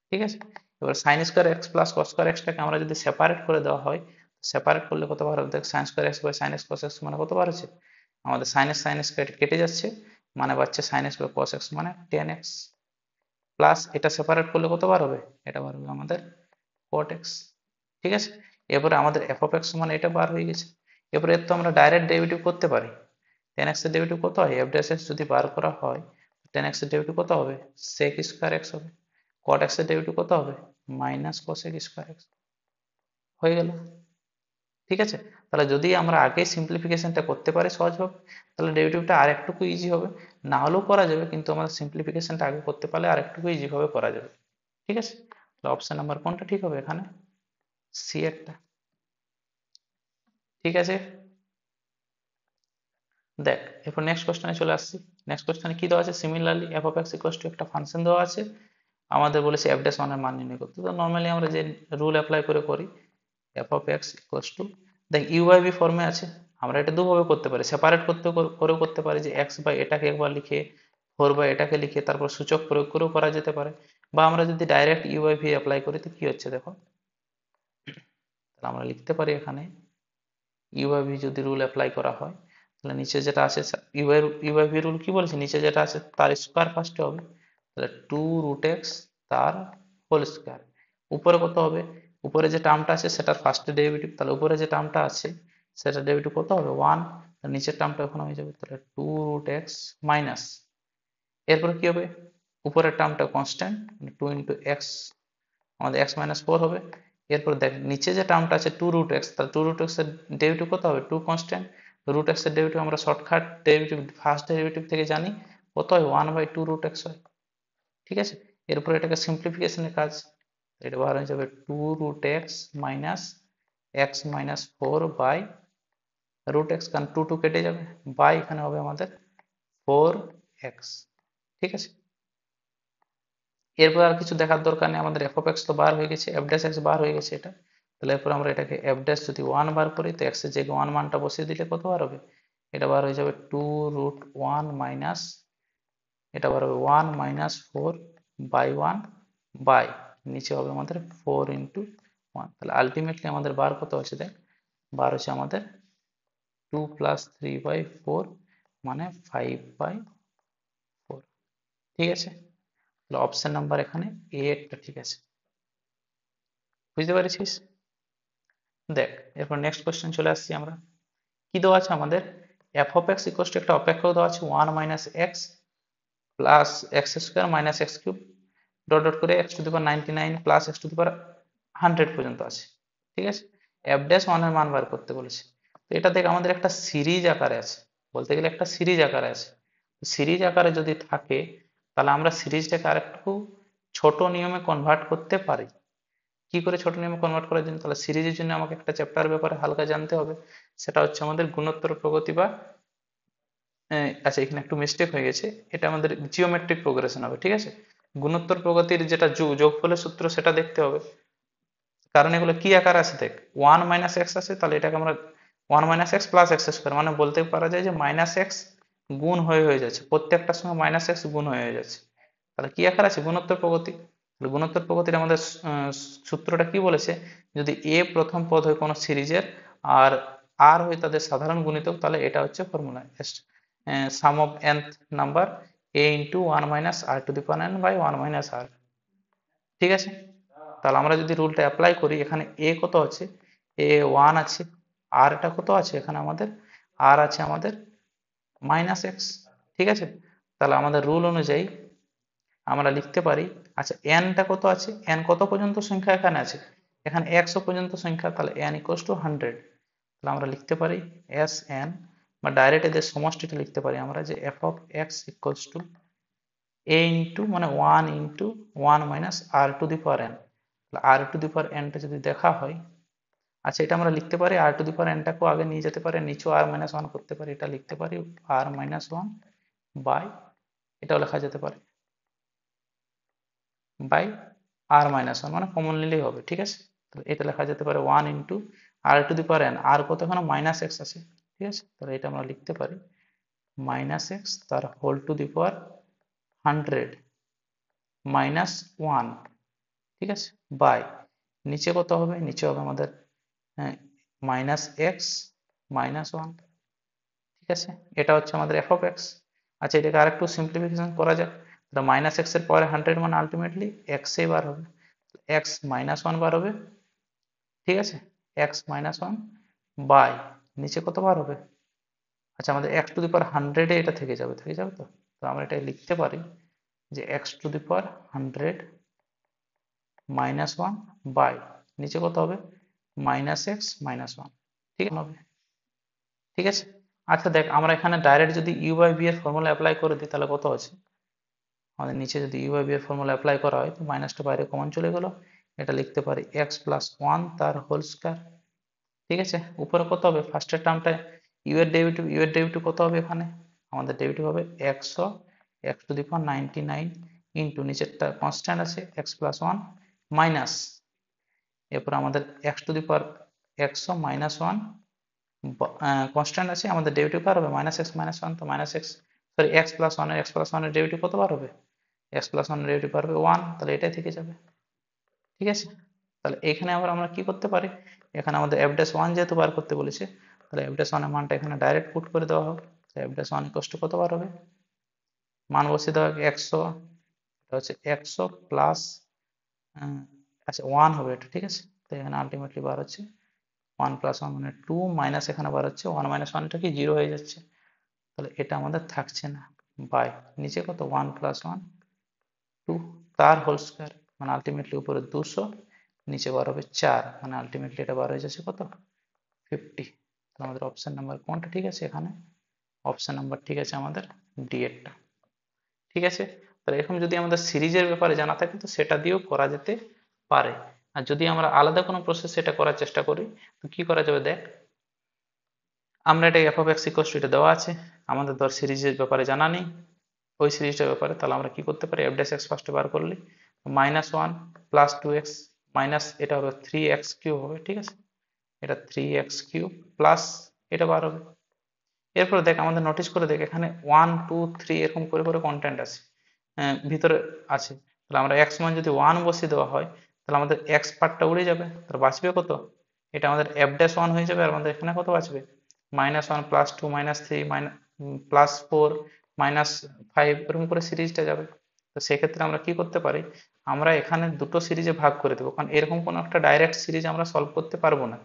ঠিক আছে, এবার sin² x plus cos² x টাকে আমরা যদি সেপারেট করে দেওয়া হয়, সেপারেট করলে কত বার হবে দেখ, sin² x by sin x cos x মানে কত বার আছে আমাদের sin x কেটে যাচ্ছে, মানে বাচ্চা sin x by cos x মানে tan x, প্লাস এটা সেপারেট করলে কত বার হবে, এটা বার হবে আমাদের cot x। ঠিক আছে, এরপরে আমাদের f(x) মানে এটা বার হয়ে গেছে। এরপরে এর তো আমরা ডাইরেক্ট ডেরিভেটিভ করতে পারি, tan x এর ডেরিভেটিভ কত হয় f'(x) যদি বার করা হয়, tan x এর ডেরিভেটিভ কত হবে sec² x হবে, cot x এর ডেরিভেটিভ কত হবে মাইনাস cosec² x, হয়ে গেল। ঠিক আছে, তাহলে যদি আমরা আগে সিম্পলিফিকেশনটা করতে পারি সহজভাবে, তাহলে ডেরিভেটিভটা আর একটুকু ইজি হবে, না হলেও করা যাবে, কিন্তু আমরা সিম্পলিফিকেশনটা আগে করতে পারলে আর একটুকু ইজি ভাবে করা যাবে। ঠিক আছে, তাহলে অপশন নাম্বার কোনটা ঠিক হবে এখানে, সি একটা। ঠিক আছে, দেখ এরপর নেক্সট কোশ্চেনে চলে আসছি। নেক্সট কোশ্চেনে কি দেওয়া আছে, সিমিলারলি f(x) একটা ফাংশন দেওয়া আছে, আমাদের বলেছে f'(1) এর মান নির্ণয় করতে। তো নর্মালি আমরা যে রুল অ্যাপ্লাই করে করি, f(x) দেখ u/v ফর্মে আছে, আমরা এটা দুভাবে করতে পারি, সেপারেট করেও করতে পারি, যে x বাই এটাকে একবার লিখে 4 বা এটাকে লিখে তারপর সূচক প্রয়োগ করেও করা যেতে পারে, বা আমরা যদি direct U by V apply করি তো কি হচ্ছে দেখো, তাহলে আমরা লিখতে পারি এখানে ইউ বাই ভি যদি রুল অ্যাপ্লাই করা হয় তাহলে নিচে যেটা আছে ইউ বাই ভি রুল কি বলেছে, নিচে যেটা আছে তার স্কোয়ার ফার্স্টে হবে, তাহলে 2√x তার হোল স্কোয়ার। উপরে কত হবে, উপরে যে টার্মটা আছে সেটার ফার্স্ট ডেরিভেটিভ, তাহলে উপরে যে টার্মটা আছে সেটার ডেরিভেটিভ কত হবে 1, নিচের টার্মটা ওখানে হয়ে যাবে, তাহলে 2√x মাইনাস, এরপরে কি হবে, উপরের টার্মটা কনস্ট্যান্ট 2 × x, আমাদের x মাইনাস 4 হবে। এরপর দেখ নিচে যে টার্মটা আছে 2√x, তাহলে 2√x এর ডেরিভেটিভ কত হবে 2 কনস্ট্যান্ট, √x এর ডেরিভেটিভ আমরা শর্টকাট ডেরিভেটিভ ফার্স্ট ডেরিভেটিভ থেকে জানি কত হয় 1/2√x হয়, ঠিক আছে। এরপর এটাকে সিম্পলিফিকেশনের কাজ, এটা বার হয়ে যাবে 2√x minus x minus 4/√x, কারণ 2 2 কেটে যাবে, বাই এখানে হবে আমাদের 4x, ঠিক আছে। এরপর আর কিছু দেখার দরকার নেই, আমাদের f of x তো বার হয়ে গেছে, f dash x বার হয়ে গেছে এটা, তাহলে এরপর আমরা এটাকে f dash যদি 1 বার করি তো x এর জায়গায় 1 মানটা বসিয়ে দিলে কত বার হবে, এটা বার হয়ে যাবে 2√1 মাইনাস, এটা বার হবে 1 মাইনাস 4/1 বাই নিচে হবে আমাদের 4 × 1, তাহলে আলটিমেটলি আমাদের বার কত হচ্ছে দেখ, বার হচ্ছে আমাদের 2 + 3/4 মানে 5/4, ঠিক আছে। তাহলে অপশন নাম্বার এখানে এ টা ঠিক আছে, বুঝতে পেরেছিস। দেখ এরপর নেক্সট কোশ্চেন চলে আসছি আমরা, কি দেওয়া আছে আমাদের f of x equal to একটা অপেক্ষক দেওয়া আছে 1 - x plus x square minus x cube dot dot করে x⁻99 প্লাস x⁻100 পর্যন্ত আছে, ঠিক আছে। f ড্যাশ 1 এর মান বার করতে বলেছে, তো এটা দেখ আমাদের একটা সিরিজ আকারে আছে, বলতে গেলে একটা সিরিজ আকারে আছে, সিরিজ আকারে যদি থাকে তাহলে আমরা সিরিজটাকে আরেকটু ছোট নিয়মে কনভার্ট করতে পারি। কি করে ছোট নিয়মে কনভার্ট করার জন্য, তাহলে সিরিজের জন্য আমাকে একটা চ্যাপ্টার ব্যাপারে হালকা জানতে হবে, সেটা হচ্ছে আমাদের গুণোত্তর প্রগতি বা আচ্ছা এখানে একটু মিস্টেক হয়ে গেছে, এটা আমাদের জিওমেট্রিক প্রোগ্রেশন হবে, ঠিক আছে। গুণোত্তর প্রগতির যেটা যোগফলের সূত্র সেটা দেখতে হবে, কারণ এগুলো কি আকার আছে দেখ 1 - x আছে, তাহলে এটাকে আমরা 1 - x প্লাস এক্স স্কোয়ার মানে বলতে পারা যায় যে -x গুণ হয়ে যাচ্ছে, প্রত্যেকটার সঙ্গে -x গুণ হয়ে যাচ্ছে, তাহলে কি আকার আছে গুণোত্তর প্রগতি। তাহলে গুণোত্তর প্রগতির আমাদের সূত্রটা কি বলেছে, যদি a প্রথম পদ হয় কোনো সিরিজের আর r হয় তাদের সাধারণ গুণিতক, তাহলে এটা হচ্ছে formula some of nth number a × 1 - r⁴ r, ঠিক আছে। তাহলে আমরা যদি রুলটা অ্যাপ্লাই করি, এখানে a কত আছে, a 1 আছে, r টা কত আছে এখানে আমাদের, r আছে আমাদের -x, ঠিক আছে। তাহলে আমাদের রুল অনুযায়ী আমরা লিখতে পারি, আচ্ছা n টা কত আছে, n কত পর্যন্ত সংখ্যা এখানে আছে, এখানে 100 পর্যন্ত সংখ্যা, তাহলে n = 100, তাহলে আমরা লিখতে পারি Sn, বা ডাইরেক্ট এদের সমষ্টিটা লিখতে পারি আমরা যে f of x = a মানে 1 × 1 - r⁴n, r⁴n টা যদি দেখা হয়, আচ্ছা এটা আমরা লিখতে পারি r⁴n টাকেও আগে নিয়ে যেতে পারি, নিচেও r-1 করতে পারি, এটা লিখতে পারি r-1 বাই, এটাও লেখা যেতে পারে বাই r-1 মানে কমন নিলেই হবে, ঠিক আছে। তো এটা লেখা যেতে পারে 1 × r⁴n, আর কত এখানে -x আছে, ঠিক আছে, তাহলে এটা আমরা লিখতে পারি -x তার হোল টু দি পাওয়ার 100 -1, ঠিক আছে, বাই নিচে কত হবে, নিচে হবে আমাদের -x -1, ঠিক আছে। এটা হচ্ছে আমাদের f of x। আচ্ছা এটাকে আরেকটু সিম্পলিফিকেশন করা যাক, -x এর পরে 100 মানে আলটিমেটলি x এই বার হবে, x -1 বার হবে, ঠিক আছে, x -1 বাই নিচে কত বার হবে, আচ্ছা আমাদের x⁴100 এটা থেকে যাবে তো, তো আমরা এটা লিখতে পারি যে x⁴100 -1 বাই নিচে কত হবে -x -1, ঠিক হবে, ঠিক আছে। আচ্ছা দেখ আমরা এখানে ডাইরেক্ট যদি u বাই v এর ফর্মুলা অ্যাপ্লাই করে দিই তাহলে কত আছে, আমাদের নিচে যদি u বাই v এর ফর্মুলা অ্যাপ্লাই করা হয় তো মাইনাসটা বাইরে কমন চলে গেল, এটা লিখতে পারি x + 1 তার হোল স্কয়ার, ঠিক আছে। উপরে কত হবে, ফার্স্টের টার্মটায় u এর ডেরিভেটিভ কত হবে, এখানে আমাদের ডেরিভেটিভ হবে 100 x⁻99 ইন্টু নিচেরটা কনস্ট্যান্ট আছে x + 1 মাইনাস, এরপর আমাদের x⁻100 -1 কনস্ট্যান্ট আছে, আমাদের ডেরিভেটিভ কার হবে -x -1, তো -x সরি এক্স প্লাস ওয়ানের ডেরিভেটিভ কতবার হবে, এক্স প্লাস ওয়ানের ডেরিভেটিভ পারবে 1, তাহলে এটাই থেকে যাবে। ঠিক আছে, তাহলে এখানে আবার আমরা কি করতে পারি, এখানে আমাদের এফ ড্যাশ ওয়ান যেহেতু বার করতে বলেছে, তাহলে এফ ড্যাশ ওয়ানের মানটা এখানে ডাইরেক্ট পুট করে দেওয়া হবে। F dash one equal to কত বার হবে, মান বসিয়ে দেওয়া হবে 100, এটা হচ্ছে 100 প্লাস আচ্ছা 1 হবে এটা, ঠিক আছে। তো এখানে আলটিমেটলি বার হচ্ছে 1 প্লাস 1 মানে 2, মাইনাস এখানে বার হচ্ছে 1 মাইনাস 1 টা কি 0 হয়ে যাচ্ছে, তাহলে এটা আমাদের থাকছে না, বাই নিচে কত 1 প্লাস 1 2 তার হোল স্কয়ার, মানে আলটিমেটলি উপরে 200, নিচে বার হবে 4, মানে আলটিমেটলি এটা বার হয়ে যাচ্ছে কত 50। তাহলে আমাদের অপশন নাম্বার কোনটা ঠিক আছে, এখানে অপশন নাম্বার ঠিক আছে আমাদের ডি এরটা। ঠিক আছে, তাহলে এরকম যদি আমাদের সিরিজের ব্যাপারে জানা থাকে তো সেটা দিয়েও করা যেতে পারে। আর যদি আমরা আলাদা কোনো প্রসেস এটা করার চেষ্টা করি তো কি করা যাবে, দেখ আমরা এটা F of x equal to এটা দেওয়া আছে, আমাদের ধর সিরিজের ব্যাপারে জানা নেই ওই সিরিজটার ব্যাপারে, তাহলে আমরা কি করতে পারি, এফ ড্যাশ এক্স ফার্স্টে বার করলে minus one plus two x minus এটা হবে 3x³ হবে, ঠিক আছে, এটা 3x³ প্লাস এটা বার হবে। এরপর দেখ আমাদের নোটিস করে দেখ এখানে 1 2 3 এরকম করে করে কন্টেন্ট আছে, ভিতরে আছে, তাহলে আমরা এক্স মান যদি 1 বসিয়ে দেওয়া হয় তাহলে আমাদের এক্স পার্টটা উড়ে যাবে, তাহলে বাঁচবে কত, এটা আমাদের এফ ড্যাশ ওয়ান হয়ে যাবে, আর আমাদের এখানে কত বাঁচবে minus one plus two minus three plus four minus five, এরকম করে সিরিজটা যাবে। তো সেক্ষেত্রে আমরা কি করতে পারি, আমরা এখানে দুটো সিরিজে ভাগ করে দেবো, কারণ এরকম কোনো একটা ডাইরেক্ট সিরিজ আমরা সলভ করতে পারবো না,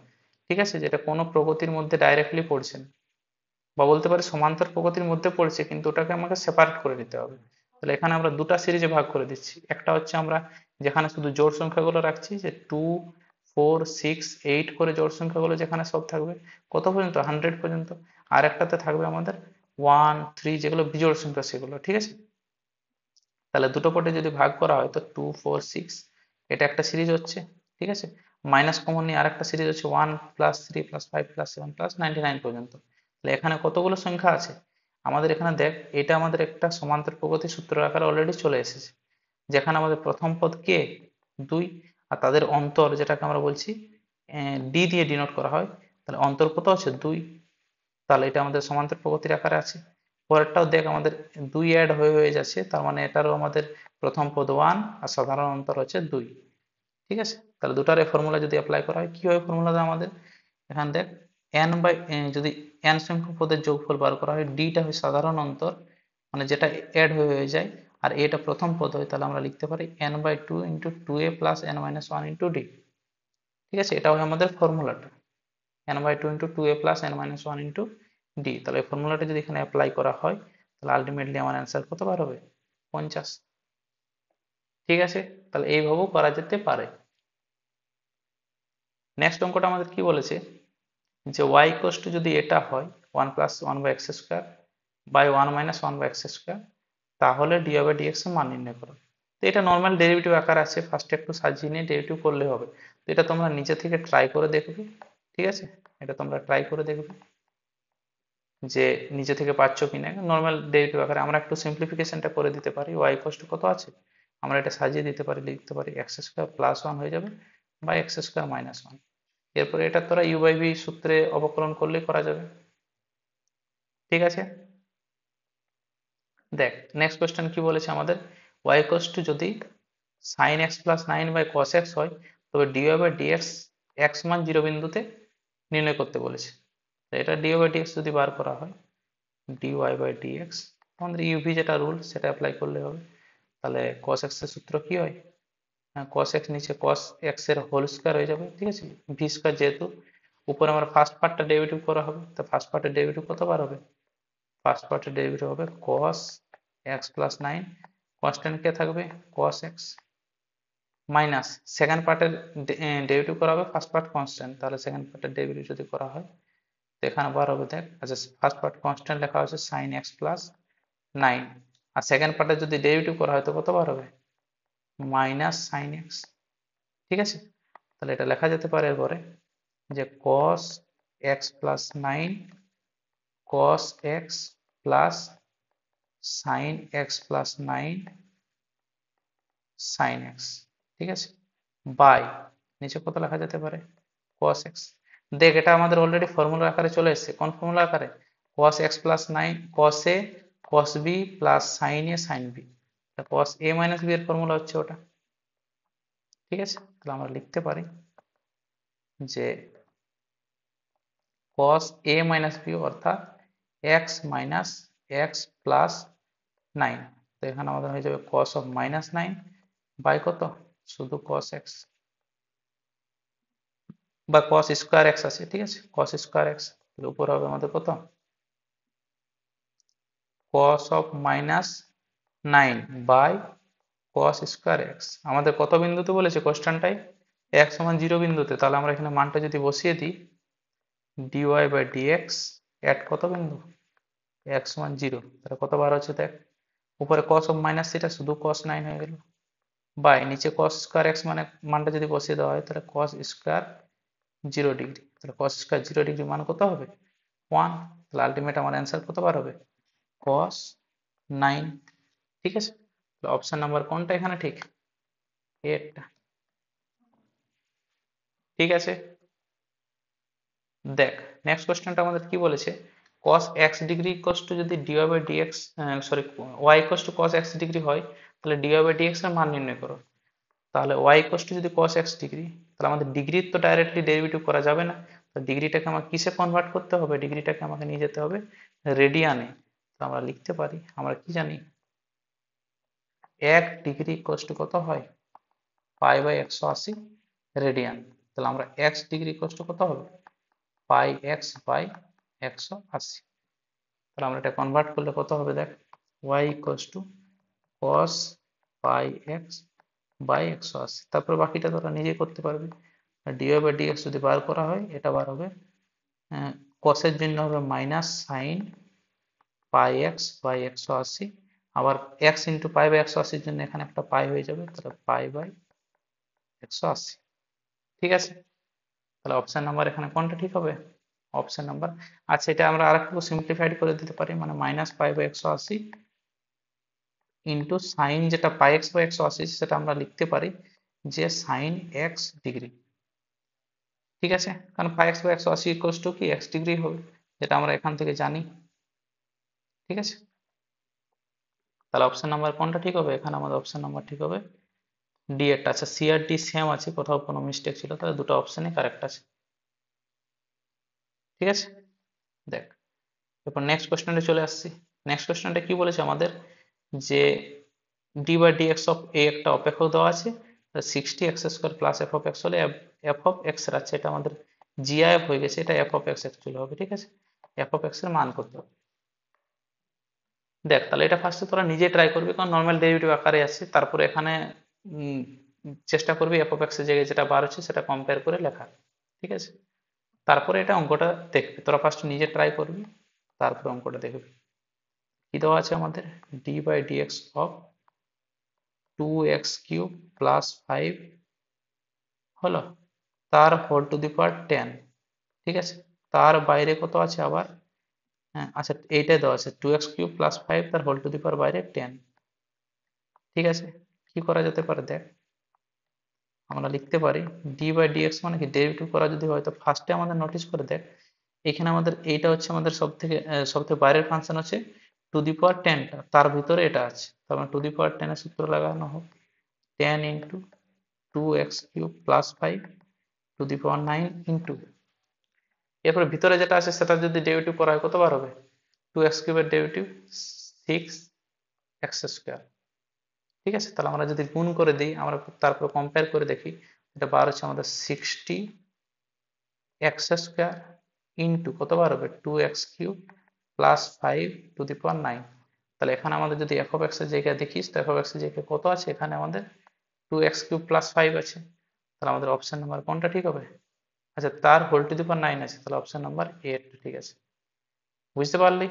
ঠিক আছে, যেটা কোনো প্রগতির মধ্যে ডাইরেক্টলি পড়ছে না, বা বলতে পারি সমান্তর প্রগতির মধ্যে পড়ছে কিন্তু ওটাকে আমাকে সেপারেট করে নিতে হবে। তাহলে এখানে আমরা দুটা সিরিজে ভাগ করে দিচ্ছি, একটা হচ্ছে আমরা যেখানে শুধু জোড় সংখ্যাগুলো রাখছি যে 2 4 6 8 করে জোড় সংখ্যাগুলো যেখানে সব থাকবে কত পর্যন্ত 100 পর্যন্ত, আর একটাতে থাকবে আমাদের 1 3 যেগুলো বিজোড় সংখ্যা সেগুলো, ঠিক আছে। তাহলে দুটো পটে যদি ভাগ করা হয় তো 2 4 6 এটা একটা সিরিজ হচ্ছে, ঠিক আছে, মাইনাস কমন নিয়ে আরেকটা সিরিজ হচ্ছে 1 প্লাস 3 প্লাস 5 প্লাস 7 প্লাস 99 পর্যন্ত। তাহলে এখানে কতগুলো সংখ্যা আছে, আমাদের এখানে দেখ এটা আমাদের একটা সমান্তর প্রগতি সূত্র আকারে অলরেডি চলে এসেছে, যেখানে আমাদের প্রথম পদ কে 2, আর তাদের অন্তর যেটাকে আমরা বলছি ডি দিয়ে ডিনোট করা হয়, তাহলে অন্তর কত আছে 2, তাহলে এটা আমাদের সমান্তর প্রগতির আকারে আছে। পরেরটাও দেখ আমাদের 2 অ্যাড হয়ে হয়ে যাচ্ছে, তার মানে এটারও আমাদের প্রথম পদ 1 আর সাধারণ অন্তর হচ্ছে 2, ঠিক আছে। তাহলে দুটার এই ফর্মুলা যদি অ্যাপ্লাই করা হয় কি হয় ফর্মুলাটা আমাদের, এখানে দেখ n বাই যদি n সংখ্যক পদের যোগফল বার করা হয়, ডিটা হয় সাধারণ অন্তর মানে যেটা অ্যাড হয়ে হয়ে যায়, আর এটা প্রথম পদ হয়, তাহলে আমরা লিখতে পারি n/2 into 2a plus n-1 into D, ঠিক আছে, এটা হয় আমাদের ফর্মুলাটা n/2 into 2a plus n-1 into D. তাহলে এই ফর্মুলাটা যদি এখানে অ্যাপ্লাই করা হয় তাহলে আলটিমেটলি আমার অ্যান্সার কত বার হবে 50, ঠিক আছে। তাহলে এইভাবেও করা যেতে পারে। নেক্সট অঙ্কটা আমাদের কি বলেছে যে y ইকুয়ালস টু যদি এটা হয় 1 plus 1 by x square by 1 minus 1 by x square, তাহলে dy বাই dx এর মান নির্ণয় করো। তো এটা নর্মাল ডেরিভেটিভ আকার আছে, ফার্স্টে একটু সাজিয়ে নিয়ে ডেরিভেটিভ করলে হবে। তো এটা তোমরা নিজে থেকে ট্রাই করে দেখবে, ঠিক আছে, এটা তোমরা ট্রাই করে দেখবে যে নিজে থেকে পারছো কিনা। নর্মাল ডেরিভেটিভ আকারে আমরা একটু সিম্পলিফিকেশনটা করে দিতে পারি, y ইকুয়ালস টু কত আছে আমরা এটা সাজিয়ে দিতে পারি, লিখতে পারি এক্স স্কোয়ার প্লাস 1 হয়ে যাবে বাই এক্স স্কোয়ার মাইনাস 1, এরপরে এটা তোরা ইউ বাই ভি সূত্রে অবকলন করলেই করা যাবে, ঠিক আছে। দেখ নেক্সট কোয়েশ্চেন কি বলেছে আমাদের, y ইকুয়ালস টু যদি sin x প্লাস 9 বাই cos x হয় তবে dy বাই dx x মান 0 বিন্দুতে নির্ণয় করতে বলেছে। তো এটা dy বাই dx যদি বার করা হয় dy বাই dx, আমাদের ইউভি যেটা রুল সেটা অ্যাপ্লাই করলে হবে। তাহলে cos x এর সূত্র কি হয়, cos x নিচে cos x এর হোল স্কয়ার হয়ে যাবে, ঠিক আছে, ভি স্কয়ার যেহেতু উপরে আমার ফার্স্ট পার্টটা ডেরিভেটিভ করা হবে, তো ফার্স্ট পার্টের ডেরিভেটিভ কতবার হবে, ফার্স্ট পার্টের ডেরিভেটিভ হবে cos x প্লাস 9, কনস্ট্যান্ট কে থাকবে cos x, মাইনাস সেকেন্ড পার্টের ডেরিভেটিভ করা হবে ফার্স্ট পার্ট কনস্ট্যান্ট, তাহলে সেকেন্ড পার্টের ডেরিভেটিভ যদি করা হয় তো এখানে বার হবে দেখ, আচ্ছা ফার্স্ট পার্ট কনস্ট্যান্ট লেখা হচ্ছে sin x প্লাস 9, আর সেকেন্ড পার্টের যদি ডেরিভেটিভ করা হয় তো কত বার হবে মাইনাস sin x, ঠিক আছে। তাহলে এটা লেখা যেতে পারে এরপরে যে cos x প্লাস 9 cos x plus sin x প্লাস 9 sin x, ঠিক আছে, বাই নিচে কত লেখা যেতে পারে cos x। দেখ এটা আমাদের অলরেডি ফর্মুলা আকারে চলে এসেছে, কোন ফর্মুলা আকারে cos x প্লাস 9 cos a cos b plus sin a sin b, cos a minus b এর ফর্মুলা হচ্ছে ওটা। ঠিক আছে, তাহলে আমরা লিখতে পারি যে cos a মাইনাস b অর্থাৎ x মাইনাস x প্লাস 9। তো এখানে আমাদের হয়ে যাবে cos অফ মাইনাস 9 বাই কত, শুধু cos x বা cos স্কোয়ার x আছে, ঠিক আছে, cos স্কোয়ার x, তাহলে উপর হবে আমাদের কত, cos of minus 9 by cos square x। আমাদের কত বিন্দুতে বলেছে কোশ্চেনটাই, x সমান 0 বিন্দুতে, তাহলে আমরা এখানে মানটা যদি বসিয়ে দিই dy বাই dx এট কত বিন্দু, x সমান 0, তাহলে কত বার হচ্ছে দেখ, উপরে cos অফ মাইনাস থিটা শুধু cos 9 হয়ে গেল, বাই নিচে cos স্কোয়ার x মানে মানটা যদি বসিয়ে দেওয়া হয় তাহলে cos স্কোয়ার 0 ডিগ্রি, তাহলে cos স্কোয়ার 0 ডিগ্রি মান কত হবে 1, তাহলে আলটিমেট আমার অ্যান্সার কত বার হবে cos 9। ঠিক আছে, অপশন নাম্বার কোনটা এখানে ঠিক, এটা। ঠিক আছে, দেখ নেক্সট কোশ্চেনটা আমাদের কি বলেছে, cos x degree equals to যদি dy by dx, sorry y equals to cos x degree হয় তাহলে dy বাই dx এর মান নির্ণয় করো। তাহলে y ইকুয়ালস টু যদি cos x ডিগ্রি, তাহলে আমাদের ডিগ্রির তো ডাইরেক্টলি ডেরিভেটিভ করা যাবে না, তো ডিগ্রিটাকে আমাকে কিসে কনভার্ট করতে হবে, ডিগ্রিটাকে আমাকে নিয়ে যেতে হবে রেডিয়ানে। তো আমরা লিখতে পারি, আমরা কি জানি 1 ডিগ্রি ইকুয়ালস টু কত হয় পাই বাই 180 রেডিয়ান, তাহলে আমরা x ডিগ্রি ইকুয়ালস টু কত হবে পাই এক্স বাই 180। তাহলে আমরা এটা কনভার্ট করলে কত হবে দেখ, y equals to cos pi x by 180, তারপর বাকিটা তোরা নিজে করতে পারবি। dy বাই dx যদি বার করা হয় এটা বার হবে, cos এর জন্য হবে minus sine pi x by 180, আবার x ইন্টু পাই বাই 180 এর জন্য এখানে একটা পাই হয়ে যাবে, তাহলে পাই বাই 180। ঠিক আছে, তাহলে অপশন নাম্বার এখানে কোনটা ঠিক হবে, অপশন নাম্বার। আচ্ছা, এটা আমরা আরেকটু সিম্পলিফাইড করে দিতে পারি, মানে minus pi by 180 into sine যেটা পাই এক্স বাই 180 সেটা আমরা লিখতে পারি যে সাইন এক্স ডিগ্রি। ঠিক আছে, কারণ পাই এক্স বাই 180 ইকুয়ালস টু কি এক্স ডিগ্রি হবে, যেটা আমরা এখান থেকে জানি। ঠিক আছে, তাহলে অপশন নাম্বার কোনটা ঠিক হবে, এখানে আমাদের অপশন নাম্বার ঠিক হবে ডি এরটা। আচ্ছা, সি আর ডি সেম আছে, কোথাও কোনো মিস্টেক ছিল, তাহলে দুটো অপশনই কারেক্ট আছে। ঠিক আছে, দেখ এরপর নেক্সট কোশ্চেনটা চলে আসছি। নেক্সট কোশ্চেনটা কি বলেছে আমাদের, যে D by d x of এ একটা অপেক্ষক দেওয়া আছে, 60x² plus f of x হলে এফ অফ এক্স এর, আছে এটা আমাদের জিআইএফ হয়ে গেছে, এটা এফ অফ এক্স অ্যাকচুয়ালি হবে। ঠিক আছে, এফ অফ এক্স এর মান করতে হবে। দেখ তাহলে এটা ফার্স্টে তোরা নিজে ট্রাই করবি, কারণ নর্মাল ডেরিভেটিভ আকারে আছে, তারপরে এখানে উম, চেষ্টা করবি এফ অফ এক্স এর জায়গায় যেটা বার হচ্ছে সেটা কম্পেয়ার করে লেখা। ঠিক আছে, তারপরে এটা অঙ্কটা দেখবি, তোরা ফার্স্ট নিজে ট্রাই করবি, তারপরে অঙ্কটা দেখবি। কি দেওয়া আছে আমাদের, d by dx of 2x³ plus 5 হলো, তার হোল টু দি পাওয়ার 10। ঠিক আছে, তার বাইরে কত আছে আবার, হ্যাঁ আচ্ছা এইটাই দেওয়া আছে 2x³ প্লাস 5 তার হোল টু দি পাওয়ার বাইরে 10। ঠিক আছে, কি করা যেতে পারে দেখ, আমরা লিখতে পারি ডি বাই ডিএক্স মানে কি, ডেরিভেটিভ করা যদি হয় তো ফার্স্টে আমাদের নোটিস করে দেখ, এখানে আমাদের এইটা হচ্ছে আমাদের সব থেকে বাইরের ফাংশন হচ্ছে টু দি পাওয়ার 10টা, তার ভিতরে এটা আছে, তার মানে টু দি পাওয়ার 10 এর সূত্র লাগানো হোক 10 into 2x³ plus 5 two the power 9 into, এরপরে ভিতরে যেটা আছে সেটা যদি ডেরিভেটিভ করা হয় কতবার হবে, 2x³ এর ডেরিভেটিভ 6x²। ঠিক আছে, তাহলে আমরা যদি গুণ করে দিই, আমরা তারপর কম্পেয়ার করে দেখি, এটা বার হচ্ছে আমাদের 60x² ইন্টু কতবার হবে 2x³ প্লাস 5 টু দি পাওয়ার 9। তাহলে এখানে আমাদের যদি এফ অফ এক্স এর জায়গায় দেখিস, তো এফ অফ এক্স এর জায়গায় কত আছে, এখানে আমাদের 2x³ প্লাস 5 আছে, তাহলে আমাদের অপশন নাম্বার কোনটা ঠিক হবে, আচ্ছা তার হোল টু দি পাওয়ার 9 আছে, তাহলে অপশন নাম্বার এ ঠিক আছে। বুঝতে পারলি?